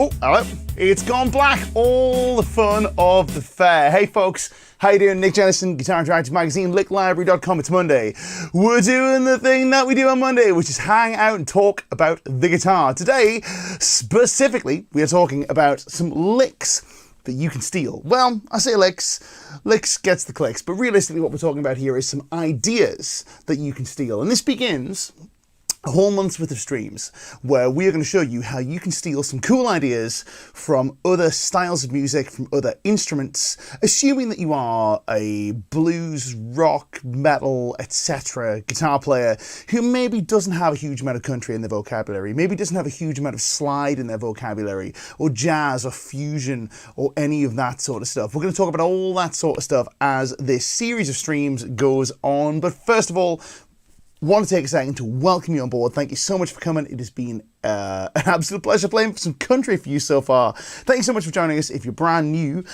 Oh, hello. It's gone black. All the fun of the fair. Hey, folks. How you doing? Nick Jennison, Guitar Interactive Magazine, licklibrary.com. It's Monday. We're doing the thing that we do on Monday, which is hang out and talk about the guitar. Today, specifically, we are talking about some licks that you can steal. Well, I say licks. Licks gets the clicks. But realistically, what we're talking about here is some ideas that you can steal. And this begins a whole month's worth of streams where we are going to show you how you can steal some cool ideas from other styles of music, from other instruments, assuming that you are a blues, rock, metal, etc. guitar player who maybe doesn't have a huge amount of country in their vocabulary, maybe doesn't have a huge amount of slide in their vocabulary, or jazz or fusion or any of that sort of stuff. We're going to talk about all that sort of stuff as this series of streams goes on. But first of all, want to take a second to welcome you on board. Thank you so much for coming. It has been an absolute pleasure playing some country for you so far. Thank you so much for joining us. If you're brand new,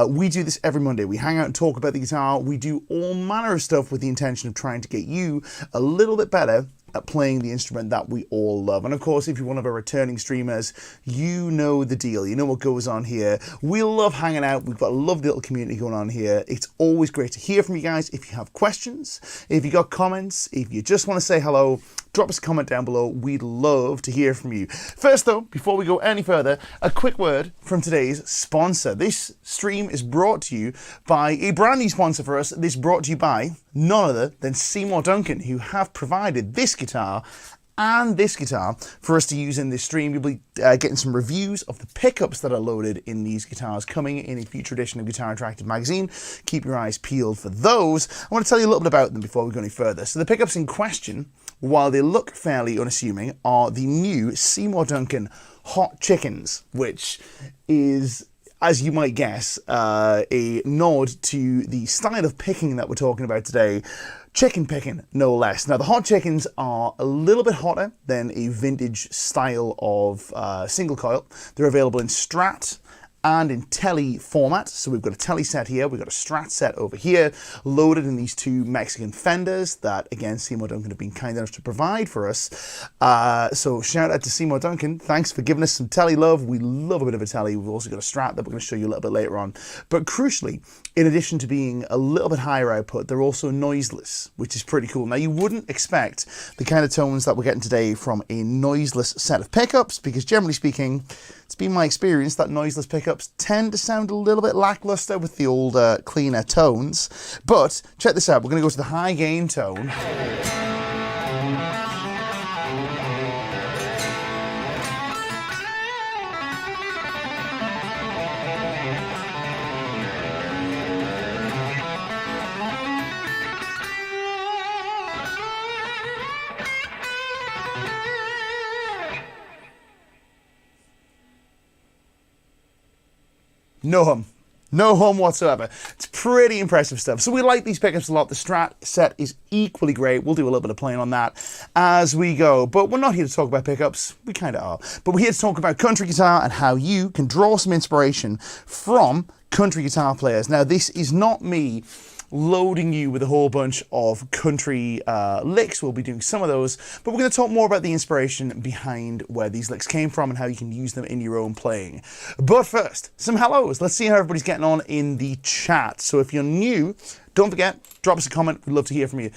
we do this every Monday. We hang out and talk about the guitar. We do all manner of stuff with the intention of trying to get you a little bit better at playing the instrument that we all love. And of course, if you're one of our returning streamers, you know the deal. You know what goes on here. We love hanging out. We've got a lovely little community going on here. It's always great to hear from you guys. If you have questions, if you got comments, if you just want to say hello, drop us a comment down below. We'd love to hear from you. First though, before we go any further, a quick word from today's sponsor. This stream is brought to you by a brand new sponsor for us. This brought to you by none other than Seymour Duncan, who have provided this guitar and this guitar for us to use in this stream. You'll be getting some reviews of the pickups that are loaded in these guitars coming in a future edition of Guitar Interactive Magazine. Keep your eyes peeled for those. I want to tell you a little bit about them before we go any further. So the pickups in question, while they look fairly unassuming, are the new Seymour Duncan Hot Chickens, which is, as you might guess, a nod to the style of picking that we're talking about today. Chicken picking, no less. Now, the Hot Chickens are a little bit hotter than a vintage style of single coil. They're available in Strat and in Tele format. So we've got a Tele set here, we've got a Strat set over here, loaded in these two Mexican Fenders that, again, Seymour Duncan have been kind enough to provide for us. So shout out to Seymour Duncan. Thanks for giving us some Tele love. We love a bit of a Tele. We've also got a Strat that we're going to show you a little bit later on. But crucially, in addition to being a little bit higher output, they're also noiseless, which is pretty cool. Now, you wouldn't expect the kind of tones that we're getting today from a noiseless set of pickups, because generally speaking, it's been my experience that noiseless pickups tend to sound a little bit lackluster with the old cleaner tones. But check this out. We're going to go to the high gain tone. No hum. No hum whatsoever. It's pretty impressive stuff. So we like these pickups a lot. The Strat set is equally great. We'll do a little bit of playing on that as we go. But we're not here to talk about pickups. We kind of are. But we're here to talk about country guitar and how you can draw some inspiration from country guitar players. Now, this is not me loading you with a whole bunch of country licks. We'll be doing some of those, but we're going to talk more about the inspiration behind where these licks came from and how you can use them in your own playing. But first, some hellos. Let's see how everybody's getting on in the chat. So if you're new, don't forget, drop us a comment. We'd love to hear from you.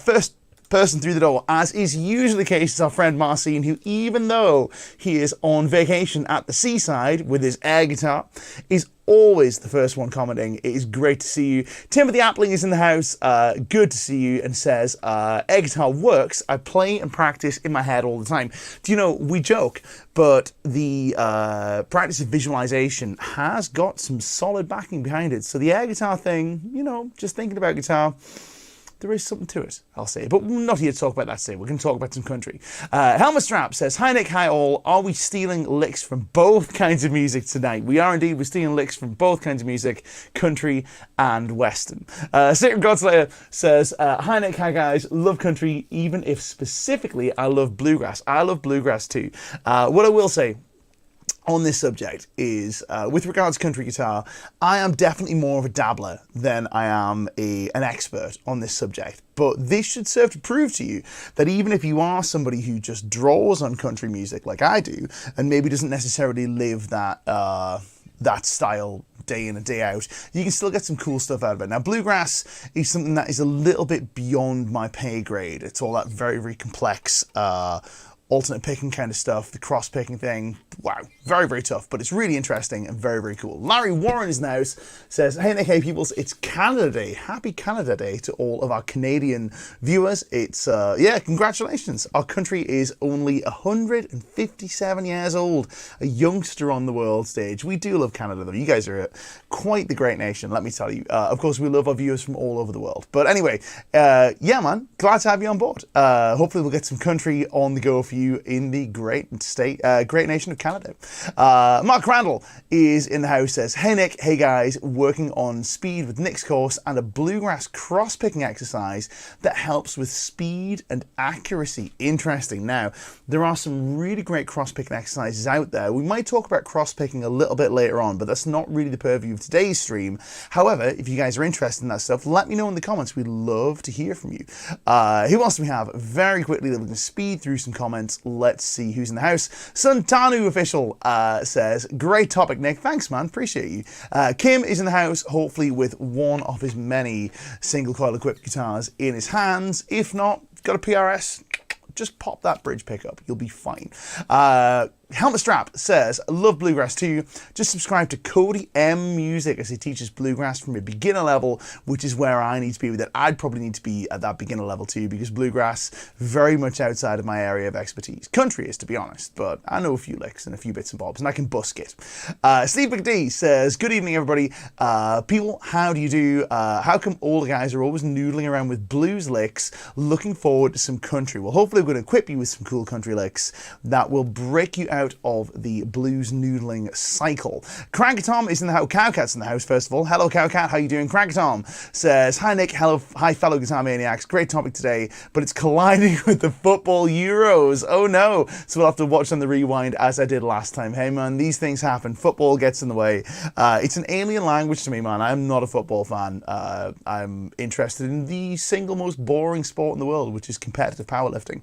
First person through the door, as is usually the case, is our friend Marcin, who, even though he is on vacation at the seaside with his air guitar, is always the first one commenting. It is great to see you. Timothy Appling is in the house. Good to see you, and says, air guitar works. I play and practice in my head all the time. Do you know, we joke, but the practice of visualization has got some solid backing behind it. So the air guitar thing, you know, just thinking about guitar, there is something to it, I'll say. But we're not here to talk about that today. We're going to talk about some country. Helmet Strap says, hi Nick, hi all. Are we stealing licks from both kinds of music tonight? We are indeed. We're stealing licks from both kinds of music, country and western. Sacred Godslayer says, hi Nick, hi guys. Love country, even if specifically I love bluegrass. I love bluegrass too. What I will say, on this subject is, with regards to country guitar, I am definitely more of a dabbler than I am an expert on this subject. But this should serve to prove to you that even if you are somebody who just draws on country music like I do, and maybe doesn't necessarily live that style day in and day out, you can still get some cool stuff out of it. Now, bluegrass is something that is a little bit beyond my pay grade. It's all that very, very complex alternate picking kind of stuff, the cross picking thing. Wow, very, very tough, but it's really interesting and very, very cool. Larry Warren is in the house, says, hey Nick, hey peoples, it's Canada Day. Happy Canada Day to all of our Canadian viewers. It's, yeah, congratulations. Our country is only 157 years old, a youngster on the world stage. We do love Canada though. You guys are quite the great nation, let me tell you. Of course, we love our viewers from all over the world. But anyway, yeah man, glad to have you on board. Hopefully we'll get some country on the go for you in the great nation of Canada. Mark Randall is in the house, says, hey Nick, hey guys, working on speed with Nick's course and a bluegrass cross-picking exercise that helps with speed and accuracy. Interesting. Now, there are some really great cross-picking exercises out there. We might talk about cross-picking a little bit later on, but that's not really the purview of today's stream. However, if you guys are interested in that stuff, let me know in the comments. We'd love to hear from you. Who else do we have? Very quickly, we're going to speed through some comments. Let's see who's in the house. Santanu Official says, great topic, Nick. Thanks, man. Appreciate you. Kim is in the house, hopefully with one of his many single coil equipped guitars in his hands. If not, got a PRS, just pop that bridge pickup. You'll be fine. Helmet Strap says, love bluegrass too. Just subscribe to Cody M Music as he teaches bluegrass from a beginner level, which is where I need to be with it. I'd probably need to be at that beginner level too, because bluegrass, very much outside of my area of expertise. Country is, to be honest, but I know a few licks and a few bits and bobs, and I can busk it. Steve McD says, good evening, everybody. People, how do you do? How come all the guys are always noodling around with blues licks? Looking forward to some country. Well, hopefully we're going to equip you with some cool country licks that will break you out of the blues noodling cycle. Crankatom is in the house. Cowcat's in the house, first of all. Hello, Cowcat. How you doing? Crankatom says, hi, Nick. Hello. Hi, fellow guitar maniacs. Great topic today, but it's colliding with the football Euros. Oh, no. So we'll have to watch on the rewind as I did last time. Hey, man, these things happen. Football gets in the way. It's an alien language to me, man. I'm not a football fan. I'm interested in the single most boring sport in the world, which is competitive powerlifting.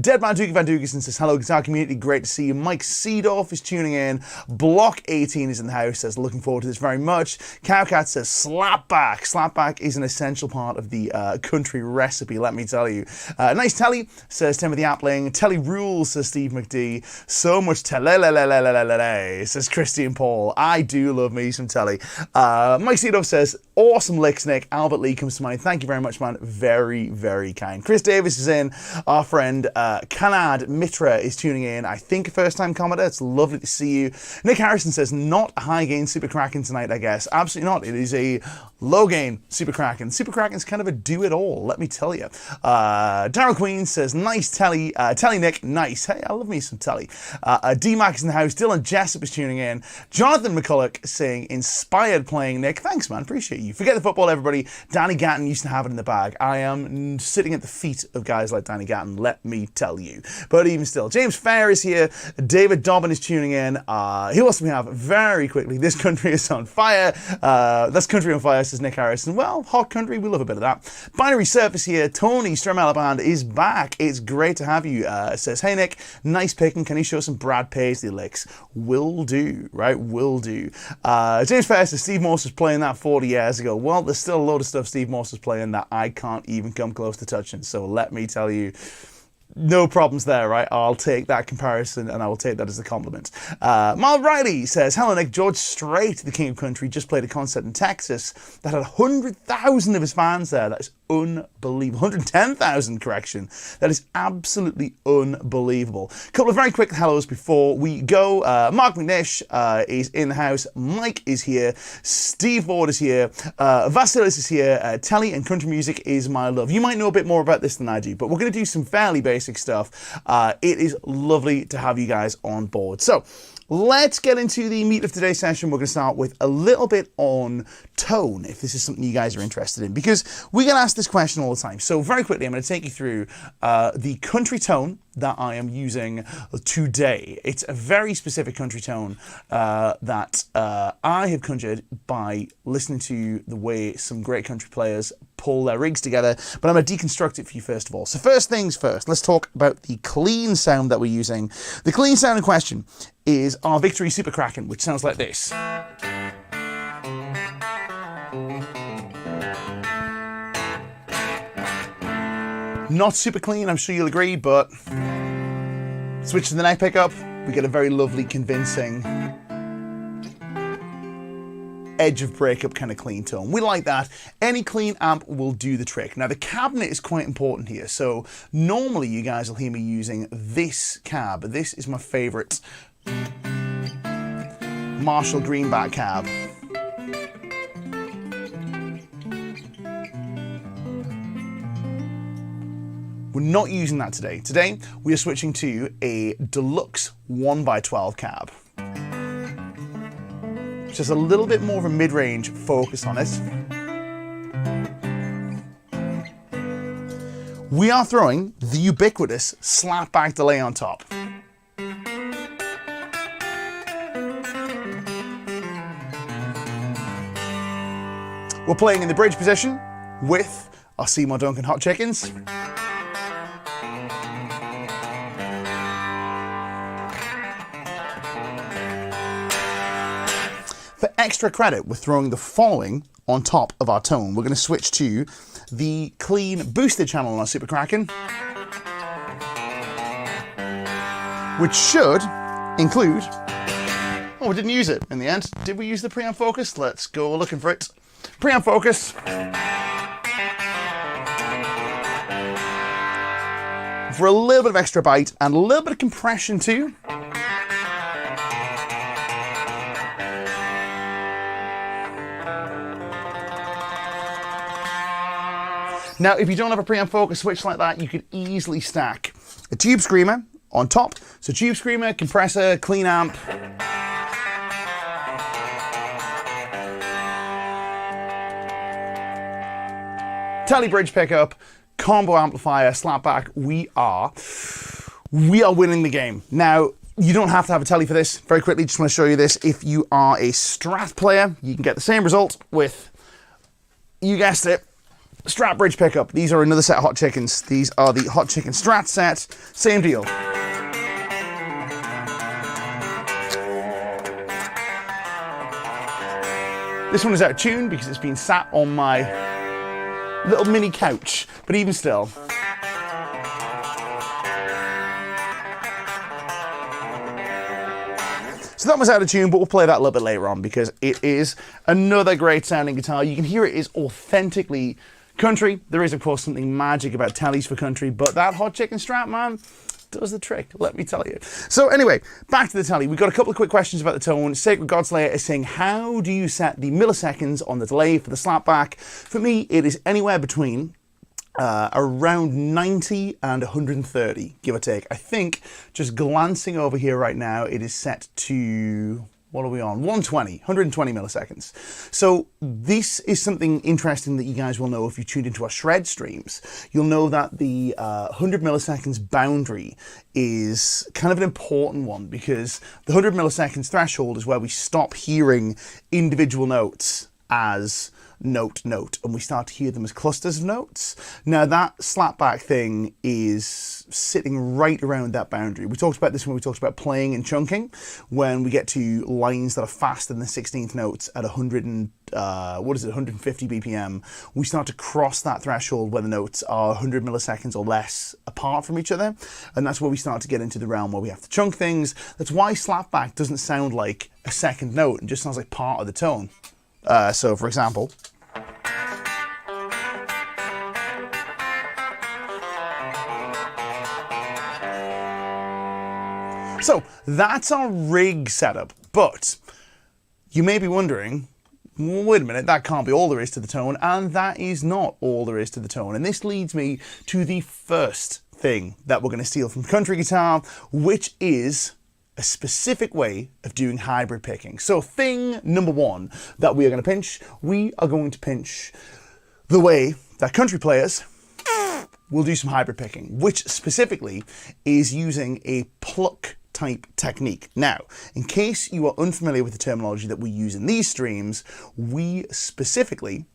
Deadman Duke Van Dugerson says, hello, guitar community. Great to see you. Mike Seedorf is tuning in. Block 18 is in the house, says, looking forward to this very much. Cowcat says, slapback. Slapback is an essential part of the country recipe, let me tell you. Nice telly, says Timothy Appling. Telly rules, says Steve McD. So much telly, says Christian Paul. I do love me some telly. Mike Seedorf says, awesome licks, Nick. Albert Lee comes to mind. Thank you very much, man. Very, very kind. Chris Davis is in. Our friend Kanad Mitra is tuning in. I think a first-time commenter. It's lovely to see you. Nick Harrison says, not a high-gain Super Kraken tonight, I guess. Absolutely not. It is a low-gain Super Kraken. Super Kraken's kind of a do-it-all, let me tell you. Daryl Queen says, nice telly. Telly, Nick. Nice. Hey, I love me some telly. D-Mac is in the house. Dylan Jessup is tuning in. Jonathan McCulloch saying, inspired playing, Nick. Thanks, man. Appreciate you. Forget the football, everybody. Danny Gatton used to have it in the bag. I am sitting at the feet of guys like Danny Gatton, let me tell you. But even still, James Fair is here. David Dobbin is tuning in. Who else do we have? Very quickly, this country is on fire. That's country on fire, says Nick Harrison. Well, hot country, we love a bit of that. Binary Surface here. Tony Stremella Band is back. It's great to have you. Says, hey Nick, nice picking. Can you show some Brad Paisley licks? Will do, right? Will do. James Fair says, Steve Morse was playing that 40 years ago. Well, there's still a load of stuff Steve Morse was playing that I can't even come close to touching. So let me tell you, no problems there, right? I'll take that comparison and I will take that as a compliment. Mal Riley says, hello Nick, George Strait, the King of Country, just played a concert in Texas that had 100,000 of his fans there. That is unbelievable. 110,000, correction. That is absolutely unbelievable. A couple of very quick hellos before we go. Mark McNish is in the house. Mike is here. Steve Ford is here. Vasilis is here. Telly and country music is my love. You might know a bit more about this than I do, but we're going to do some fairly basic stuff. It is lovely to have you guys on board. So let's get into the meat of today's session. We're going to start with a little bit on tone, if this is something you guys are interested in, because we get asked this question all the time. So very quickly, I'm going to take you through the country tone, that I am using today. It's a very specific country tone that I have conjured by listening to the way some great country players pull their rigs together, but I'm going to deconstruct it for you first of all. So first things first, let's talk about the clean sound that we're using. The clean sound in question is our Victory Super Kraken, which sounds like this. Not super clean, I'm sure you'll agree, but switch to the neck pickup, we get a very lovely, convincing, edge of breakup kind of clean tone. We like that. Any clean amp will do the trick. Now the cabinet is quite important here. So normally you guys will hear me using this cab. This is my favorite Marshall Greenback cab. We're not using that today. Today, we are switching to a deluxe 1x12 cab. Just a little bit more of a mid-range focus on it. We are throwing the ubiquitous slapback delay on top. We're playing in the bridge position with our Seymour Duncan hot chickens. For extra credit, we're throwing the following on top of our tone. We're going to switch to the clean boosted channel on our Super Kraken, which should include... Oh, we didn't use it in the end. Did we use the preamp focus? Let's go looking for it. Preamp focus. For a little bit of extra bite and a little bit of compression too. Now, if you don't have a preamp focus switch like that, you could easily stack a tube screamer on top. So tube screamer, compressor, clean amp. Tele bridge pickup, combo amplifier, slapback. We are winning the game. Now, you don't have to have a tele for this. Very quickly, just want to show you this. If you are a Strat player, you can get the same result with, you guessed it, Strat bridge pickup. These are another set of hot chickens. These are the hot chicken Strat set. Same deal. This one is out of tune because it's been sat on my little mini couch, but even still. So that was out of tune, but we'll play that a little bit later on because it is another great sounding guitar. You can hear it is authentically country. There is, of course, something magic about tellies for country, but that hot chicken Strat, man, does the trick, let me tell you. So anyway, back to the telly. We've got a couple of quick questions about the tone. Sacred Godslayer is saying, how do you set the milliseconds on the delay for the slapback? For me, it is anywhere between around 90 and 130, give or take. I think, just glancing over here right now, it is set to... what are we on? 120 milliseconds. So this is something interesting that you guys will know if you tuned into our shred streams. You'll know that the 100 milliseconds boundary is kind of an important one because the 100 milliseconds threshold is where we stop hearing individual notes as note, and we start to hear them as clusters of notes. Now that slapback thing is sitting right around that boundary. We talked about this when we talked about playing and chunking, when we get to lines that are faster than the 16th notes at 150 BPM, we start to cross that threshold where the notes are 100 milliseconds or less apart from each other, and that's where we start to get into the realm where we have to chunk things. That's why slapback doesn't sound like a second note, it just sounds like part of the tone. So for example, so that's our rig setup, but you may be wondering, well, wait a minute, that can't be all there is to the tone, and that is not all there is to the tone. And this leads me to the first thing that we're going to steal from country guitar, which is a specific way of doing hybrid picking. So thing number one that we are going to pinch the way that country players we'll do some hybrid picking, which specifically is using a pluck type technique. Now, in case you are unfamiliar with the terminology that we use in these streams, we specifically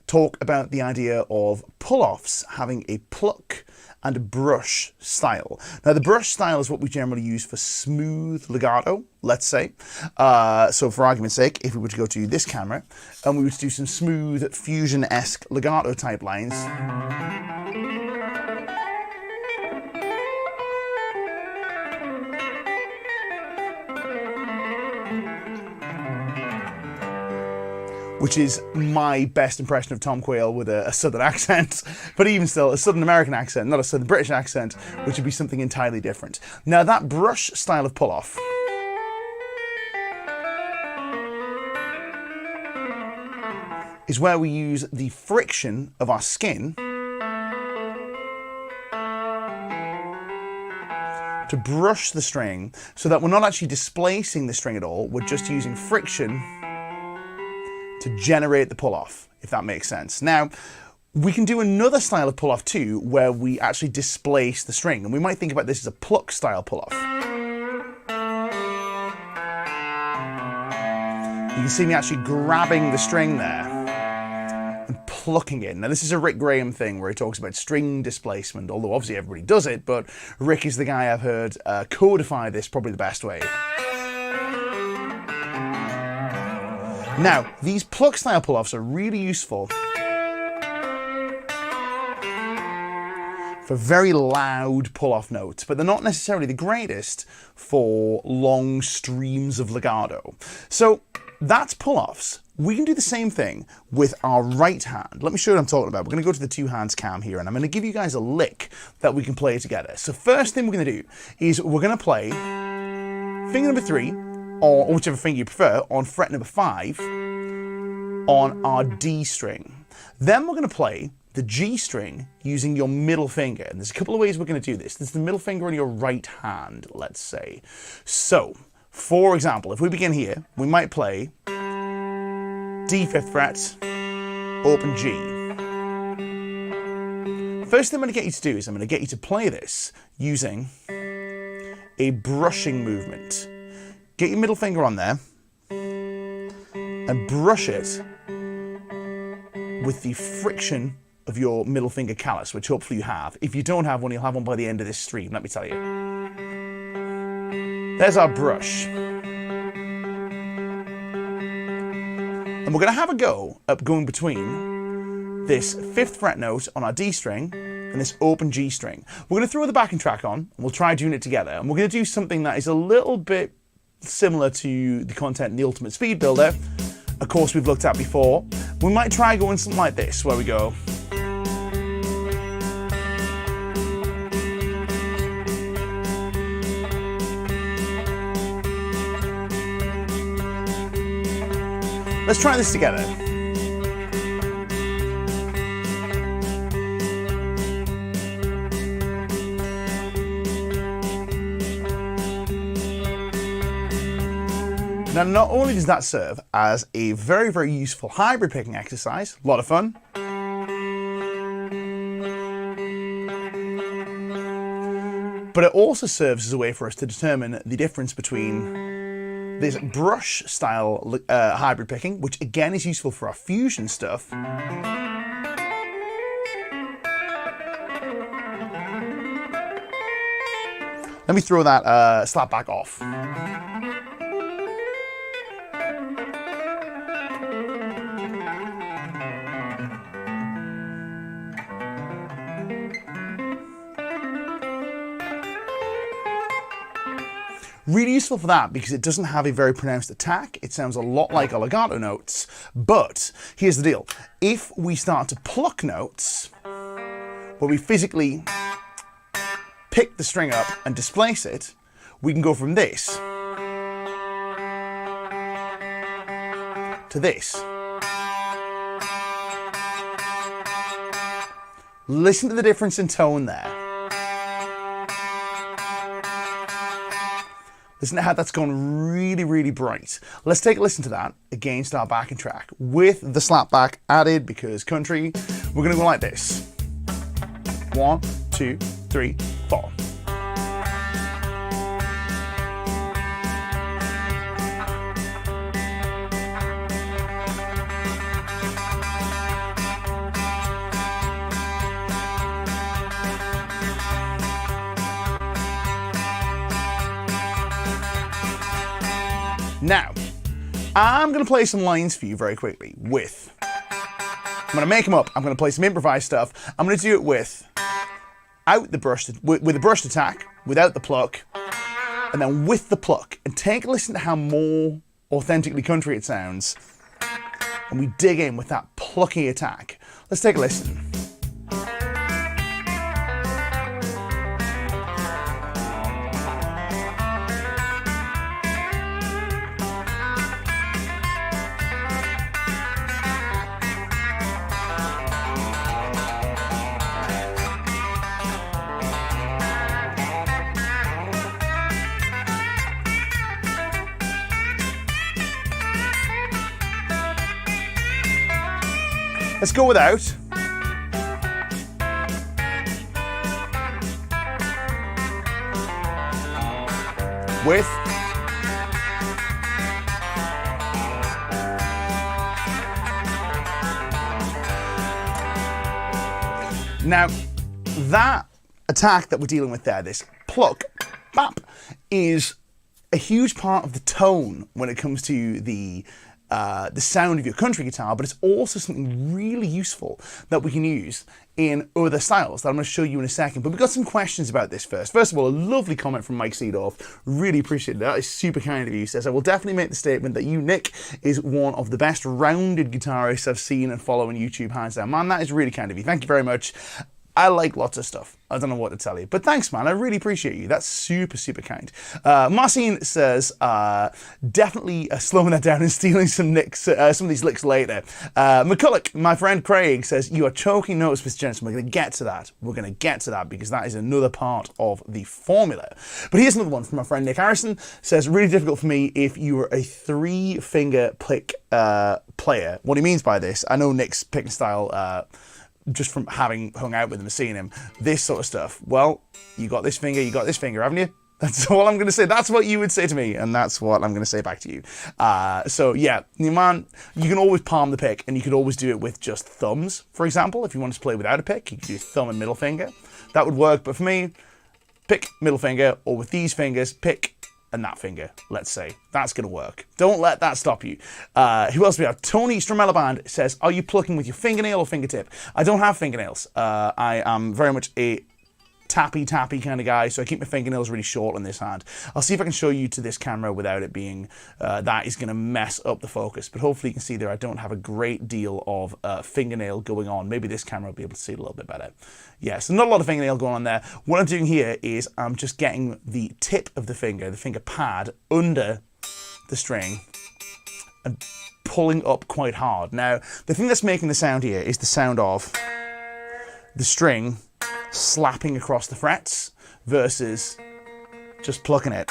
talk about the idea of pull-offs having a pluck and a brush style. Now, the brush style is what we generally use for smooth legato, let's say. So for argument's sake, if we were to go to this camera and we were to do some smooth fusion-esque legato type lines, which is my best impression of Tom Quayle with a southern accent, but even still, a southern American accent, not a southern British accent, which would be something entirely different. Now, that brush style of pull-off is where we use the friction of our skin to brush the string so that we're not actually displacing the string at all, we're just using friction to generate the pull-off, if that makes sense. Now, we can do another style of pull-off too, where we actually displace the string, and we might think about this as a pluck style pull-off. You can see me actually grabbing the string there and plucking it. Now, this is a Rick Graham thing where he talks about string displacement, although obviously everybody does it, but Rick is the guy I've heard codify this probably the best way. Now, these pluck style pull-offs are really useful for very loud pull-off notes, but they're not necessarily the greatest for long streams of legato. So that's pull-offs. We can do the same thing with our right hand. Let me show you what I'm talking about. We're going to go to the two hands cam here, and I'm going to give you guys a lick that we can play together. So first thing we're going to do is we're going to play finger number 3, or whichever finger you prefer, on fret number 5 on our D string. Then we're going to play the G string using your middle finger. And there's a couple of ways we're going to do this. This is the middle finger on your right hand, let's say. So, for example, if we begin here, we might play D 5th fret, open G. First thing I'm going to get you to do is I'm going to get you to play this using a brushing movement. Get your middle finger on there and brush it with the friction of your middle finger callus, which hopefully you have. If you don't have one, you'll have one by the end of this stream, let me tell you. There's our brush. And we're going to have a go at going between this 5th fret note on our D string and this open G string. We're going to throw the backing track on, and we'll try doing it together. And we're going to do something that is a little bit similar to the content in the Ultimate Speed Builder, a course we've looked at before. We might try going something like this, where we go. Let's try this together. Now, not only does that serve as a very, very useful hybrid picking exercise, a lot of fun, but it also serves as a way for us to determine the difference between this brush style hybrid picking, which again is useful for our fusion stuff, let me throw that slap back off. Really useful for that because it doesn't have a very pronounced attack. It sounds a lot like our legato notes, but here's the deal. If we start to pluck notes, where we physically pick the string up and displace it, we can go from this to this. Listen to the difference in tone there. Listen to how that's gone really, really bright. Let's take a listen to that against our backing track with the slapback added because country. We're going to go like this. 1, 2, 3, 4. Now, I'm going to play some lines for you very quickly with, I'm going to make them up, I'm going to play some improvised stuff, I'm going to do it with with a brushed attack, without the pluck, and then with the pluck, and take a listen to how more authentically country it sounds, and we dig in with that plucky attack. Let's take a listen. Let's go without. With. Now, that attack that we're dealing with there, this pluck, bap, is a huge part of the tone when it comes to the sound of your country guitar, but it's also something really useful that we can use in other styles that I'm going to show you in a second. But we've got some questions about this first. First of all, a lovely comment from Mike Seedorf. Really appreciate it. That is super kind of you. He says, I will definitely make the statement that you, Nick, is one of the best rounded guitarists I've seen and follow on YouTube, hands down. Man, that is really kind of you. Thank you very much. I like lots of stuff. I don't know what to tell you, but thanks, man. I really appreciate you. That's super, super kind. Marcin says, definitely slowing that down and stealing some of these licks later. McCulloch, my friend Craig, says, you are choking notes, Mr. Jensen. We're going to get to that. We're going to get to that because that is another part of the formula. But here's another one from my friend Nick Harrison. Says, really difficult for me if you were a 3-finger pick player. What he means by this, I know Nick's picking style, just from having hung out with him and seeing him, this sort of stuff. Well, you got this finger, haven't you? That's all I'm going to say. That's what you would say to me, and that's what I'm going to say back to you. So yeah, man, you can always palm the pick, and you could always do it with just thumbs, for example. If you wanted to play without a pick, you could do thumb and middle finger. That would work, but for me, pick, middle finger, or with these fingers, pick, and that finger, let's say. That's going to work. Don't let that stop you. Who else do we have? Tony Stramella Band says, are you plucking with your fingernail or fingertip? I don't have fingernails. I am very much a tappy kind of guy, so I keep my fingernails really short on this hand. I'll see if I can show you to this camera without it being, that is going to mess up the focus, but hopefully you can see there I don't have a great deal of fingernail going on. Maybe this camera will be able to see it a little bit better. Yeah, so not a lot of fingernail going on there. What I'm doing here is I'm just getting the tip of the finger pad, under the string and pulling up quite hard. Now, the thing that's making the sound here is the sound of the string slapping across the frets versus just plucking it.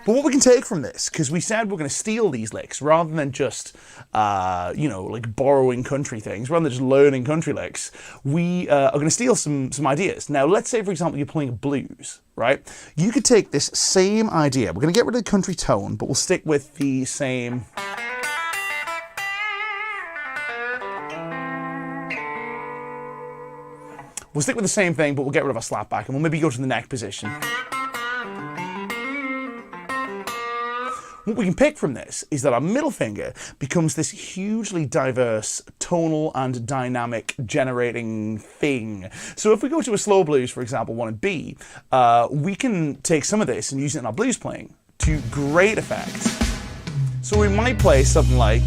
But what we can take from this, because we said we're going to steal these licks rather than just, you know, like borrowing country things, rather than just learning country licks, we are going to steal some ideas. Now, let's say, for example, you're playing blues, right? You could take this same idea. We're going to get rid of the country tone, but we'll stick with the same. We'll stick with the same thing, but we'll get rid of our slap back, and we'll maybe go to the neck position. What we can pick from this is that our middle finger becomes this hugely diverse tonal and dynamic generating thing. So if we go to a slow blues, for example, 1 and B, we can take some of this and use it in our blues playing to great effect. So we might play something like,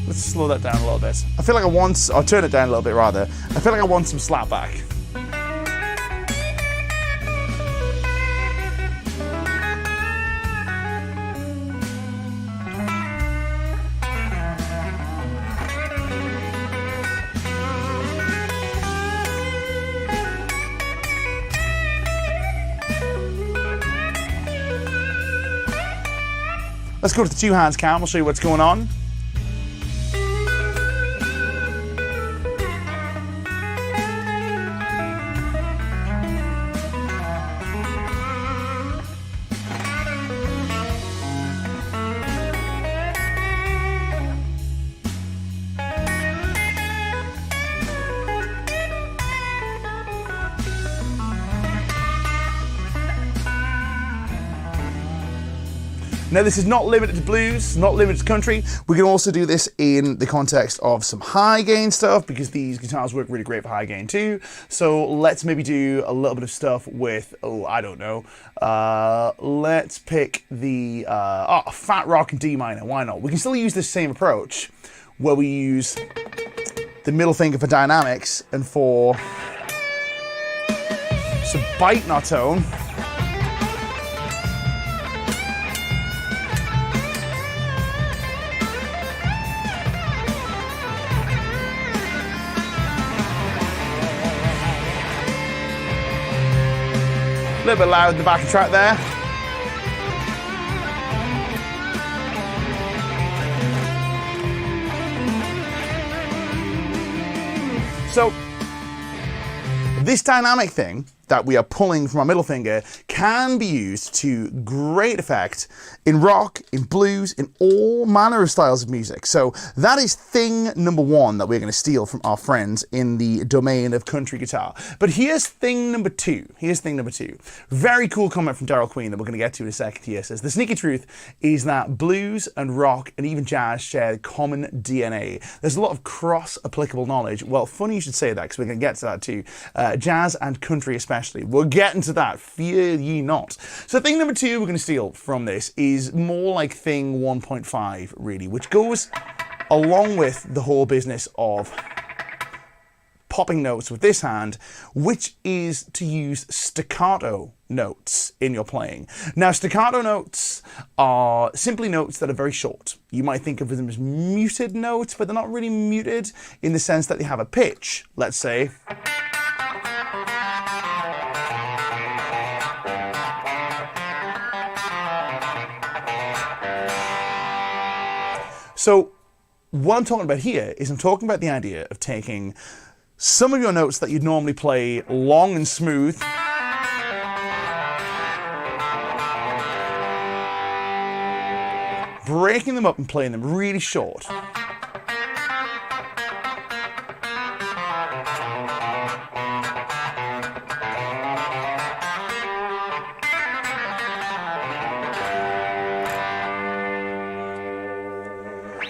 let's slow that down a little bit. I feel like I'll turn it down a little bit rather. I feel like I want some slap back. Let's go to the 2 hands count. We'll show you what's going on. Now this is not limited to blues, not limited to country. We can also do this in the context of some high gain stuff because these guitars work really great for high gain too. So let's maybe do a little bit of stuff with, oh, I don't know. Let's pick the fat rock in D minor, why not? We can still use this same approach where we use the middle finger for dynamics and for some bite in our tone. A little bit loud in the backing track there. So, this dynamic thing that we are pulling from our middle finger can be used to great effect in rock, in blues, in all manner of styles of music. So that is thing number one that we're going to steal from our friends in the domain of country guitar. But here's thing number two. Here's thing number two. Very cool comment from Daryl Queen that we're going to get to in a second here. It says, the sneaky truth is that blues and rock and even jazz share common DNA. There's a lot of cross-applicable knowledge. Well, funny you should say that because we're going to get to that too. Jazz and country especially. We're getting to that, fear ye not. So thing number two we're going to steal from this is more like thing 1.5 really, which goes along with the whole business of popping notes with this hand, which is to use staccato notes in your playing. Now, staccato notes are simply notes that are very short. You might think of them as muted notes, but they're not really muted in the sense that they have a pitch. Let's say so what I'm talking about here is I'm talking about the idea of taking some of your notes that you'd normally play long and smooth breaking them up and playing them really short.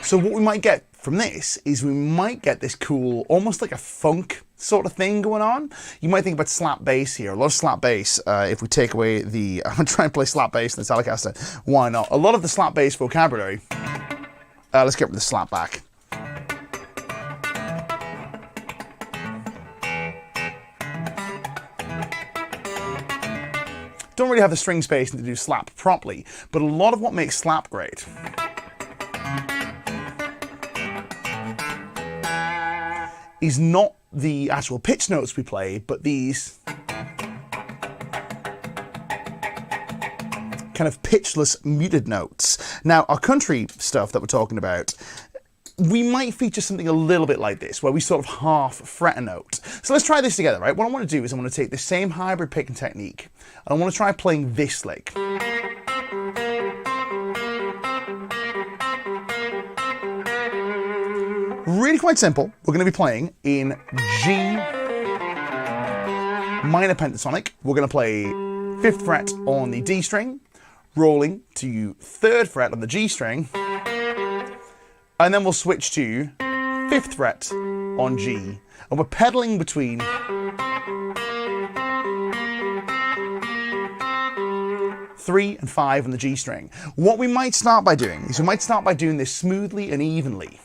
So what we might get from this is we might get this cool, almost like a funk sort of thing going on. You might think about slap bass here. A lot of slap bass, if we take away the, I'm trying to play slap bass in the Telecaster, why not? A lot of the slap bass vocabulary, let's get rid of the slap back. Don't really have the string spacing to do slap properly, but a lot of what makes slap great is not the actual pitch notes we play, but these kind of pitchless muted notes. Now, our country stuff that we're talking about, we might feature something a little bit like this, where we sort of half fret a note. So let's try this together, right? What I want to do is I want to take the same hybrid picking technique, and I want to try playing this lick. Really quite simple. We're going to be playing in G minor pentatonic. We're going to play 5th fret on the D string, rolling to 3rd fret on the G string, and then we'll switch to 5th fret on G. And we're pedaling between three and 5 on the G string. What we might start by doing is we might start by doing this smoothly and evenly.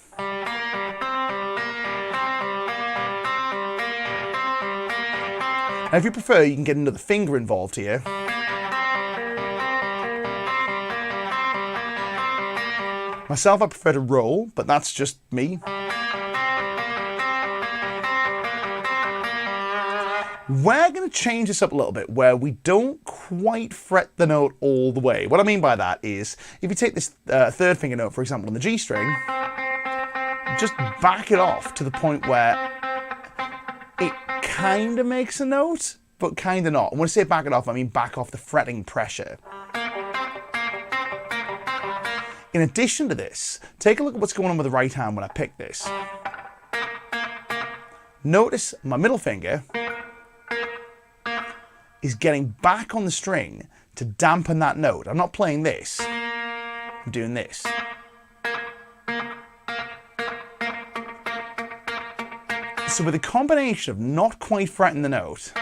Now, if you prefer, you can get another finger involved here. Myself, I prefer to roll, but that's just me. We're going to change this up a little bit where we don't quite fret the note all the way. What I mean by that is, if you take this 3rd finger note, for example, on the G string, just back it off to the point where it kind of makes a note, but kind of not. And when I say back it off, I mean back off the fretting pressure. In addition to this, take a look at what's going on with the right hand when I pick this. Notice my middle finger is getting back on the string to dampen that note. I'm not playing this. I'm doing this. So with a combination of not quite fretting the note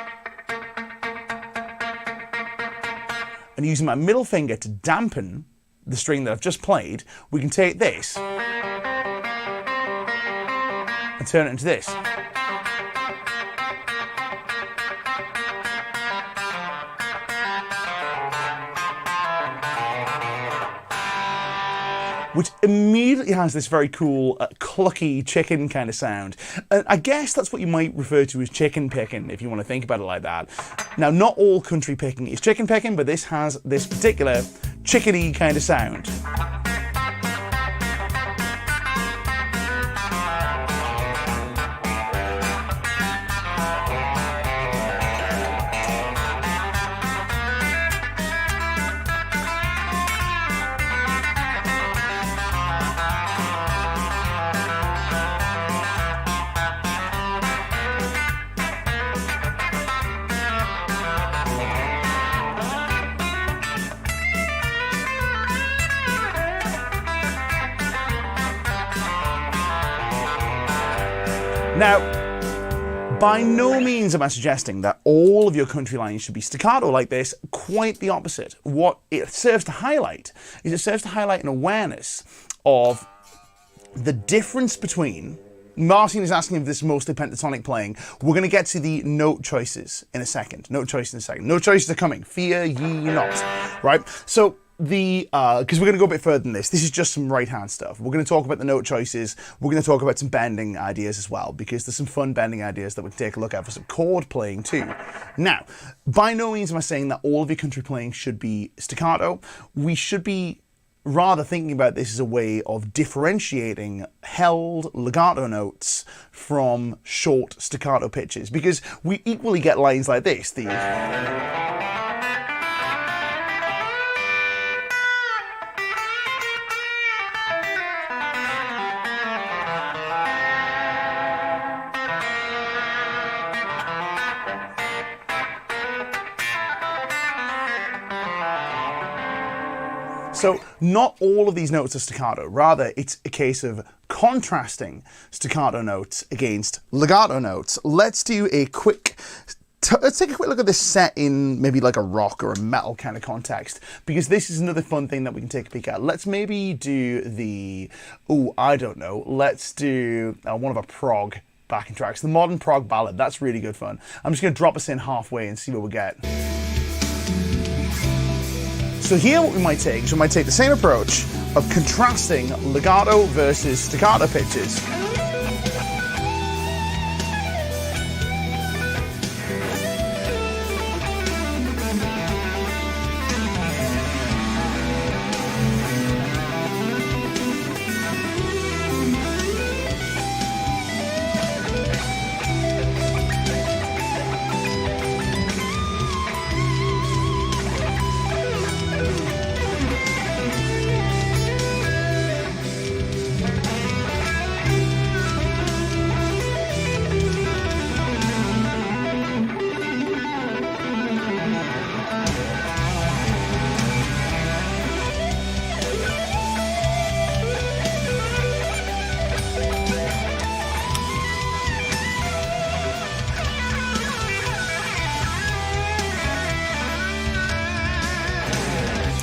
and using my middle finger to dampen the string that I've just played, we can take this and turn it into this. Which immediately has this very cool, clucky chicken kind of sound. And I guess that's what you might refer to as chicken picking, if you want to think about it like that. Now, not all country picking is chicken picking, but this has this particular chickeny kind of sound. Now, by no means am I suggesting that all of your country lines should be staccato like this. Quite the opposite. What it serves to highlight is it serves to highlight an awareness of the difference between... Martin is asking if this is mostly pentatonic playing. We're going to get to the note choices in a second. Note choices in a second. Note choices are coming. Fear ye not. Right? So... because we're going to go a bit further than this. This is just some right hand stuff. We're going to talk about the note choices. We're going to talk about some bending ideas as well, because there's some fun bending ideas that we can take a look at for some chord playing too. Now, by no means am I saying that all of your country playing should be staccato. We should be rather thinking about this as a way of differentiating held legato notes from short staccato pitches, because we equally get lines like this. So not all of these notes are staccato. Rather, it's a case of contrasting staccato notes against legato notes. Let's do a quick... Let's take a quick look at this set in maybe like a rock or a metal kind of context, because this is another fun thing that we can take a peek at. Let's maybe do the... Oh, I don't know. Let's do one of our prog backing tracks. The modern prog ballad. That's really good fun. I'm just going to drop us in halfway and see what we get. So here what we might take is we might take the same approach of contrasting legato versus staccato pitches.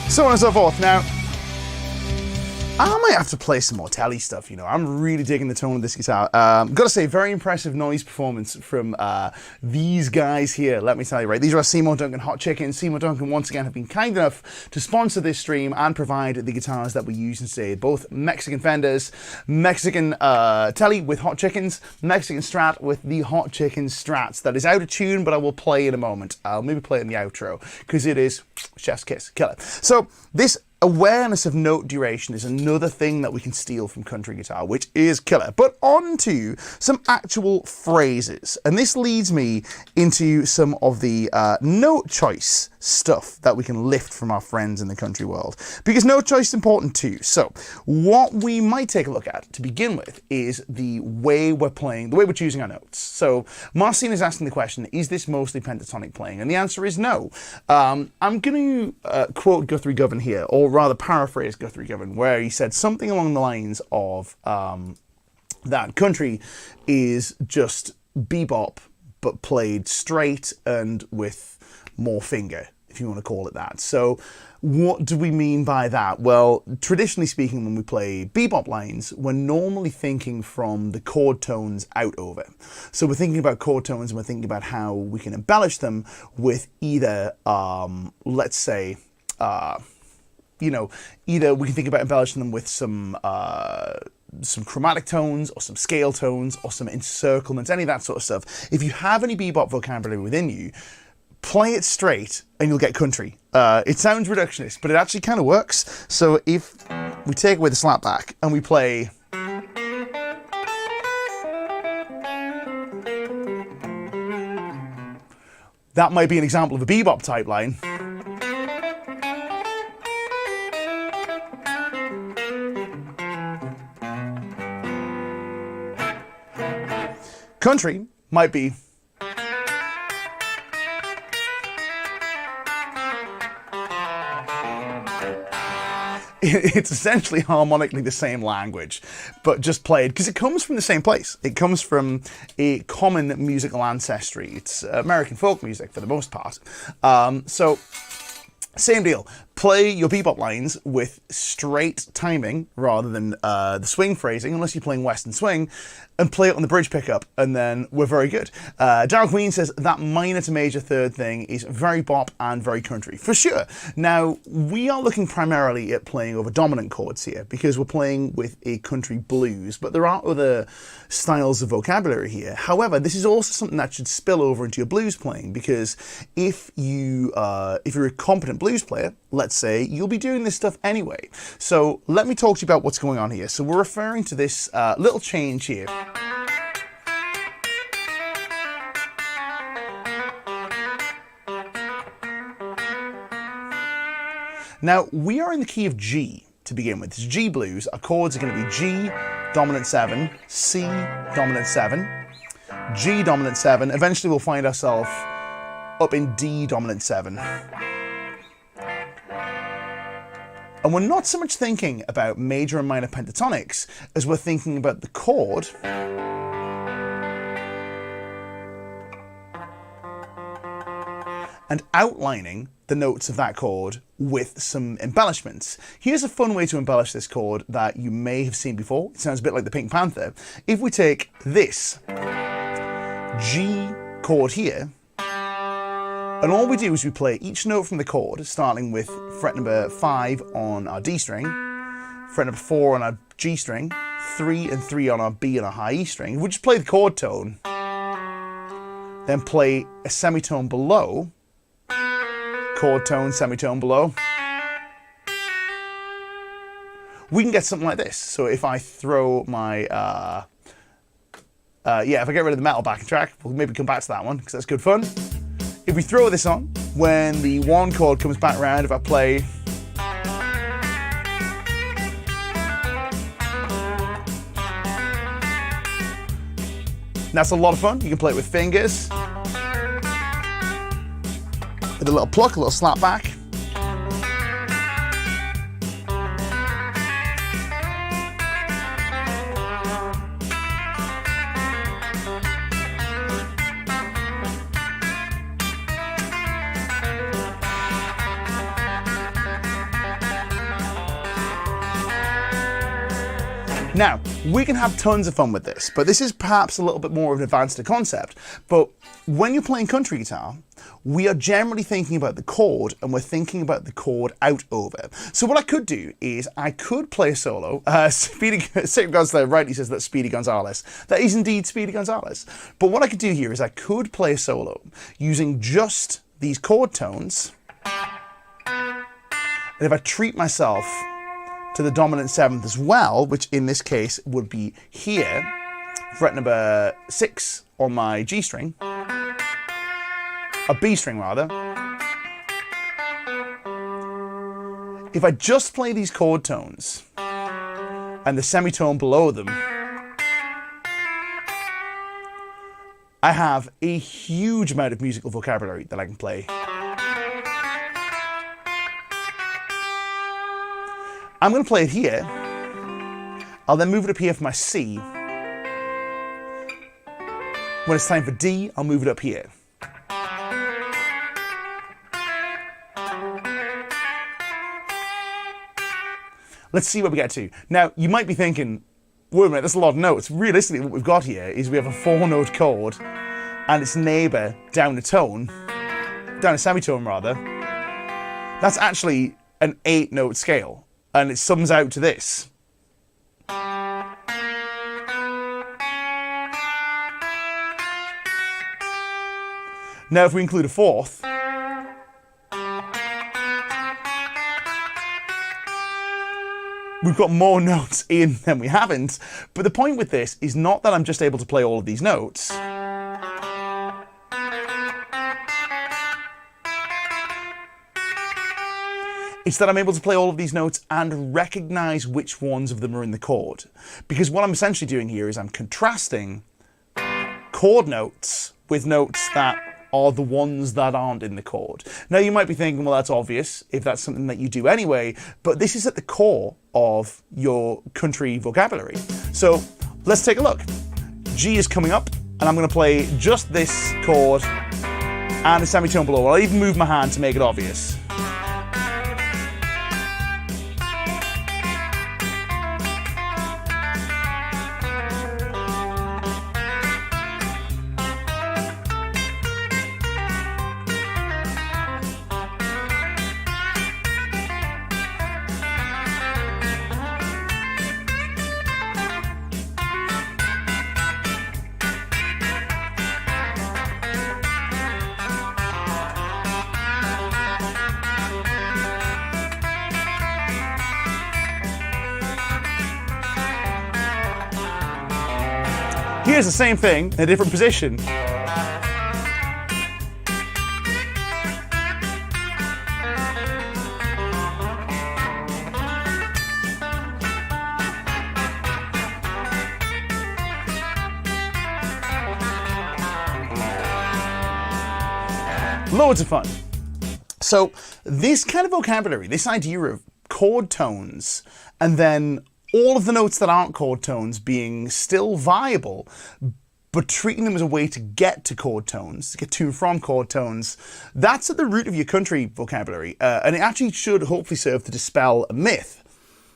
So on and so forth. Now, I might have to play some more telly stuff, you know. I'm really digging the tone of this guitar. Gotta say, very impressive noise performance from these guys here, let me tell you, right? These are our Seymour Duncan Hot Chickens. Seymour Duncan, once again, have been kind enough to sponsor this stream and provide the guitars that we use today. Both Mexican Fenders, Mexican telly with Hot Chickens, Mexican Strat with the Hot Chickens Strats. That is out of tune, but I will play in a moment. I'll maybe play it in the outro, because it is chef's kiss, killer. So, this awareness of note duration is another thing that we can steal from country guitar, which is killer. But on to some actual phrases. And this leads me into some of the note choice stuff that we can lift from our friends in the country world, because note choice is important too. So what we might take a look at to begin with is the way we're playing, the way we're choosing our notes. So Marcin is asking the question, is this mostly pentatonic playing? And the answer is no. I'm going to quote Guthrie Govan here, or rather paraphrase Guthrie Govan, where he said something along the lines of that country is just bebop, but played straight and with more finger, if you want to call it that. So what do we mean by that? Well, traditionally speaking, when we play bebop lines, we're normally thinking from the chord tones out over. So we're thinking about chord tones and we're thinking about how we can embellish them with either, let's say, either we can think about embellishing them with some chromatic tones or some scale tones or some encirclements, any of that sort of stuff. If you have any bebop vocabulary within you, play it straight and you'll get country. It sounds reductionist, but it actually kind of works. So if we take away the slapback and we play that, might be an example of a bebop type line. Country might be it's essentially harmonically the same language, but just played, because it comes from the same place. It comes from a common musical ancestry. It's American folk music for the most part. So same deal. Play your bebop lines with straight timing rather than the swing phrasing, unless you're playing Western swing, and play it on the bridge pickup, and then we're very good. Daryl Queen says that minor to major third thing is very bop and very country, for sure. Now, we are looking primarily at playing over dominant chords here, because we're playing with a country blues, but there are other styles of vocabulary here. However, this is also something that should spill over into your blues playing, because if you're a competent blues player, let's say, you'll be doing this stuff anyway. So let me talk to you about what's going on here. So we're referring to this little change here. Now, we are in the key of G to begin with. It's G blues. Our chords are going to be G, dominant 7, C, dominant 7, G, dominant 7. Eventually we'll find ourselves up in D, dominant 7. And we're not so much thinking about major and minor pentatonics as we're thinking about the chord and outlining the notes of that chord with some embellishments. Here's a fun way to embellish this chord that you may have seen before. It sounds a bit like the Pink Panther. If we take this G chord here, and all we do is we play each note from the chord, starting with fret number 5 on our D string, fret number 4 on our G string, 3 and 3 on our B and our high E string. We just play the chord tone, then play a semitone below, chord tone, semitone below. We can get something like this. So if I throw my, if I get rid of the metal backing track, we'll maybe come back to that one, because that's good fun. If we throw this on, when the 1 chord comes back round, if I play that's a lot of fun. You can play it with fingers, with a little pluck, a little slap back. Now, we can have tons of fun with this, but this is perhaps a little bit more of an advanced concept. But when you're playing country guitar, we are generally thinking about the chord, and we're thinking about the chord out over. So what I could do is I could play a solo. Sacred Gonzalez rightly says that's Speedy Gonzalez. That is indeed Speedy Gonzalez. But what I could do here is I could play a solo using just these chord tones. And if I treat myself to the dominant 7th as well, which in this case would be here, fret number 6 on my G string, a B string rather. If I just play these chord tones and the semitone below them, I have a huge amount of musical vocabulary that I can play. I'm going to play it here. I'll then move it up here for my C. When it's time for D, I'll move it up here. Let's see what we get to. Now, you might be thinking, wait a minute, that's a lot of notes. Realistically, what we've got here is we have a 4-note chord and its neighbour down a tone, down a semitone rather. That's actually an 8-note scale, and it sums out to this. Now, if we include a 4th, we've got more notes in than we haven't. But the point with this is not that I'm just able to play all of these notes. It's that I'm able to play all of these notes and recognize which ones of them are in the chord. Because what I'm essentially doing here is I'm contrasting chord notes with notes that are the ones that aren't in the chord. Now you might be thinking, well, that's obvious if that's something that you do anyway, but this is at the core of your country vocabulary. So let's take a look. G is coming up, and I'm going to play just this chord and a semitone below. I'll even move my hand to make it obvious. Here's the same thing in a different position. Loads of fun. So this kind of vocabulary, this idea of chord tones, and then all of the notes that aren't chord tones being still viable, but treating them as a way to get to chord tones, to get to and from chord tones, that's at the root of your country vocabulary. And it actually should hopefully serve to dispel a myth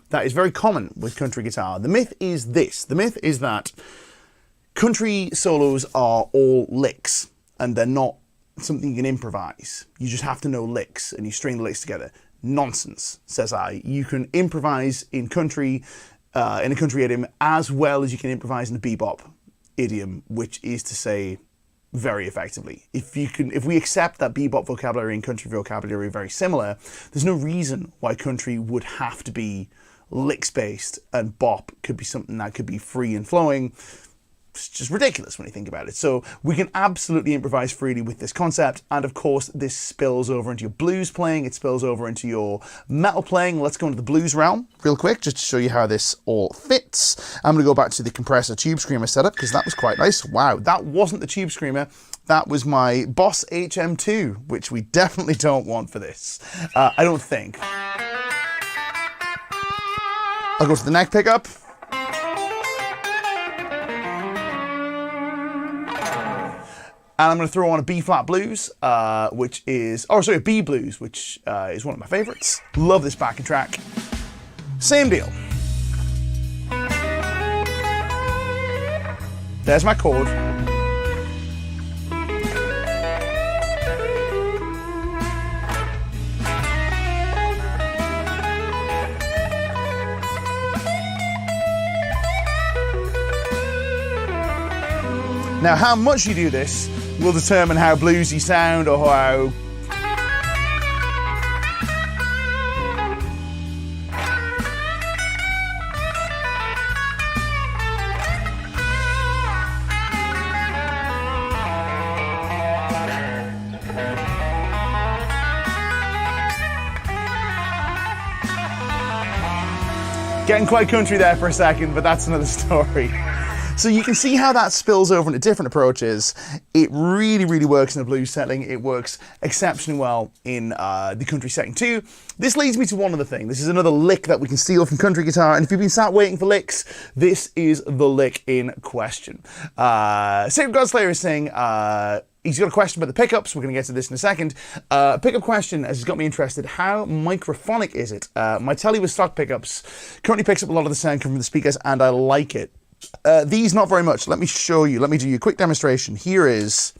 that is very common with country guitar. The myth is this. The myth is that country solos are all licks, and they're not something you can improvise. You just have to know licks, and you string the licks together. Nonsense, says I. You can improvise in country, in a country idiom, as well as you can improvise in a bebop idiom, which is to say, very effectively. If we accept that bebop vocabulary and country vocabulary are very similar, there's no reason why country would have to be licks based and bop could be something that could be free and flowing. It's just ridiculous when you think about it. So we can absolutely improvise freely with this concept, and of course this spills over into your blues playing, it spills over into your metal playing. Let's go into the blues realm real quick just to show you how this all fits. I'm going to go back to the compressor tube screamer setup because that was quite nice. Wow, that wasn't the tube screamer, that was my Boss HM2, which we definitely don't want for this. I don't think. I'll go to the neck pickup. And I'm going to throw on a B-flat blues, which is, a B blues, which is one of my favorites. Love this backing track. Same deal. There's my chord. Now, how much you do this will determine how bluesy you sound or how getting quite country there for a second, but that's another story. So you can see how that spills over into different approaches. It really, really works in a blues setting. It works exceptionally well in the country setting too. This leads me to one other thing. This is another lick that we can steal from country guitar, and if you've been sat waiting for licks, this is the lick in question. Sacred Godslayer is saying, he's got a question about the pickups. We're going to get to this in a second. Pickup question has got me interested. How microphonic is it? My telly with stock pickups currently picks up a lot of the sound coming from the speakers, and I like it. These, not very much. Let me show you. Let me do you a quick demonstration. Here is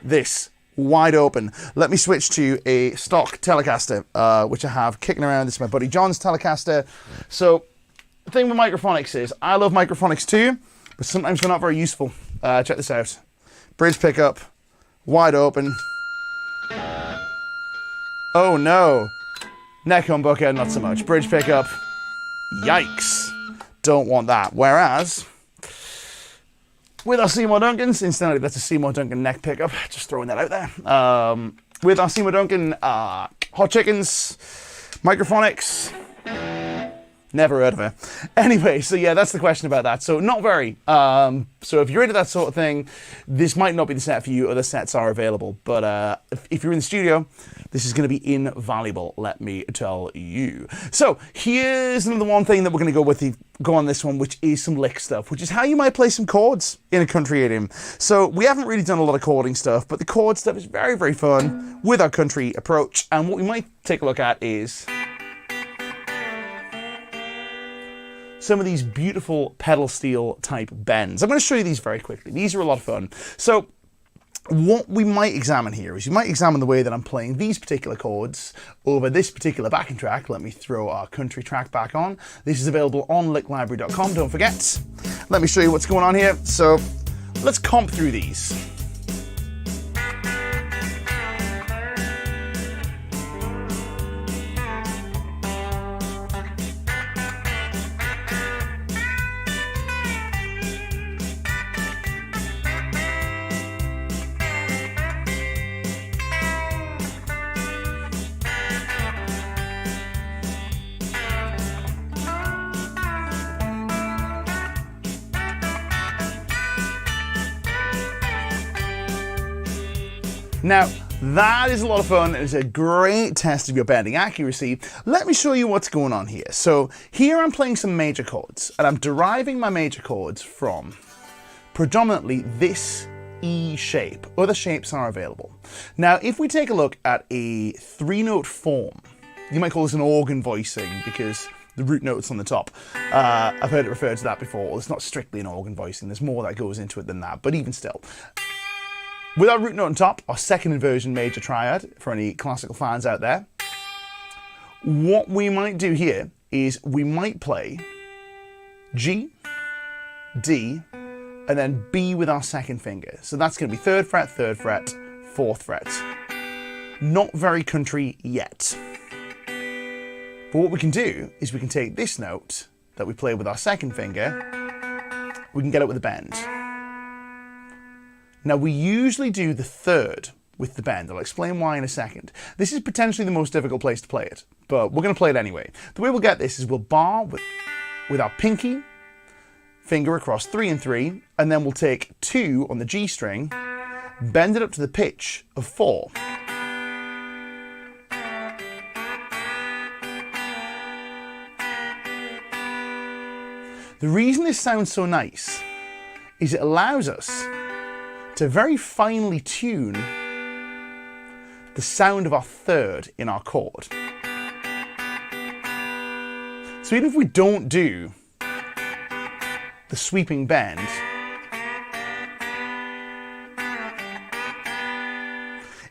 this, wide open. Let me switch to a stock Telecaster, which I have kicking around. This is my buddy John's Telecaster. So, the thing with microphonics is, I love microphonics too, but sometimes they're not very useful. Check this out. Bridge pickup, wide open. Oh no. Neck humbucker, not so much. Bridge pickup, yikes. Don't want that. Whereas, with our Seymour Duncans, incidentally, that's a Seymour Duncan neck pickup, just throwing that out there. With our Seymour Duncan Hot Chickens, microphonics, never heard of her. Anyway, so yeah, that's the question about that. So not very. So if you're into that sort of thing, this might not be the set for you. Other sets are available. But if you're in the studio, this is going to be invaluable, let me tell you. So here's another one thing that we're going to go on this one, which is some lick stuff, which is how you might play some chords in a country idiom. So we haven't really done a lot of chording stuff, but the chord stuff is very, very fun with our country approach. And what we might take a look at is some of these beautiful pedal steel type bends. I'm going to show you these very quickly. These are a lot of fun. So what we might examine here is you might examine the way that I'm playing these particular chords over this particular backing track. Let me throw our country track back on. This is available on licklibrary.com, don't forget. Let me show you what's going on here. So let's comp through these. Now, that is a lot of fun. It's a great test of your bending accuracy. Let me show you what's going on here. So here I'm playing some major chords, and I'm deriving my major chords from predominantly this E shape. Other shapes are available. Now, if we take a look at a 3-note form, you might call this an organ voicing because the root note's on the top. I've heard it referred to that before. It's not strictly an organ voicing. There's more that goes into it than that, but even still. With our root note on top, our second inversion major triad, for any classical fans out there, what we might do here is we might play G, D, and then B with our second finger. So that's going to be 3rd fret, 4th fret. Not very country yet. But what we can do is we can take this note that we play with our second finger, we can get it with a bend. Now, we usually do the 3rd with the bend. I'll explain why in a second. This is potentially the most difficult place to play it, but we're going to play it anyway. The way we'll get this is we'll bar with our pinky finger across 3 and 3, and then we'll take 2 on the G string, bend it up to the pitch of 4. The reason this sounds so nice is it allows us to very finely tune the sound of our 3rd in our chord. So even if we don't do the sweeping bend,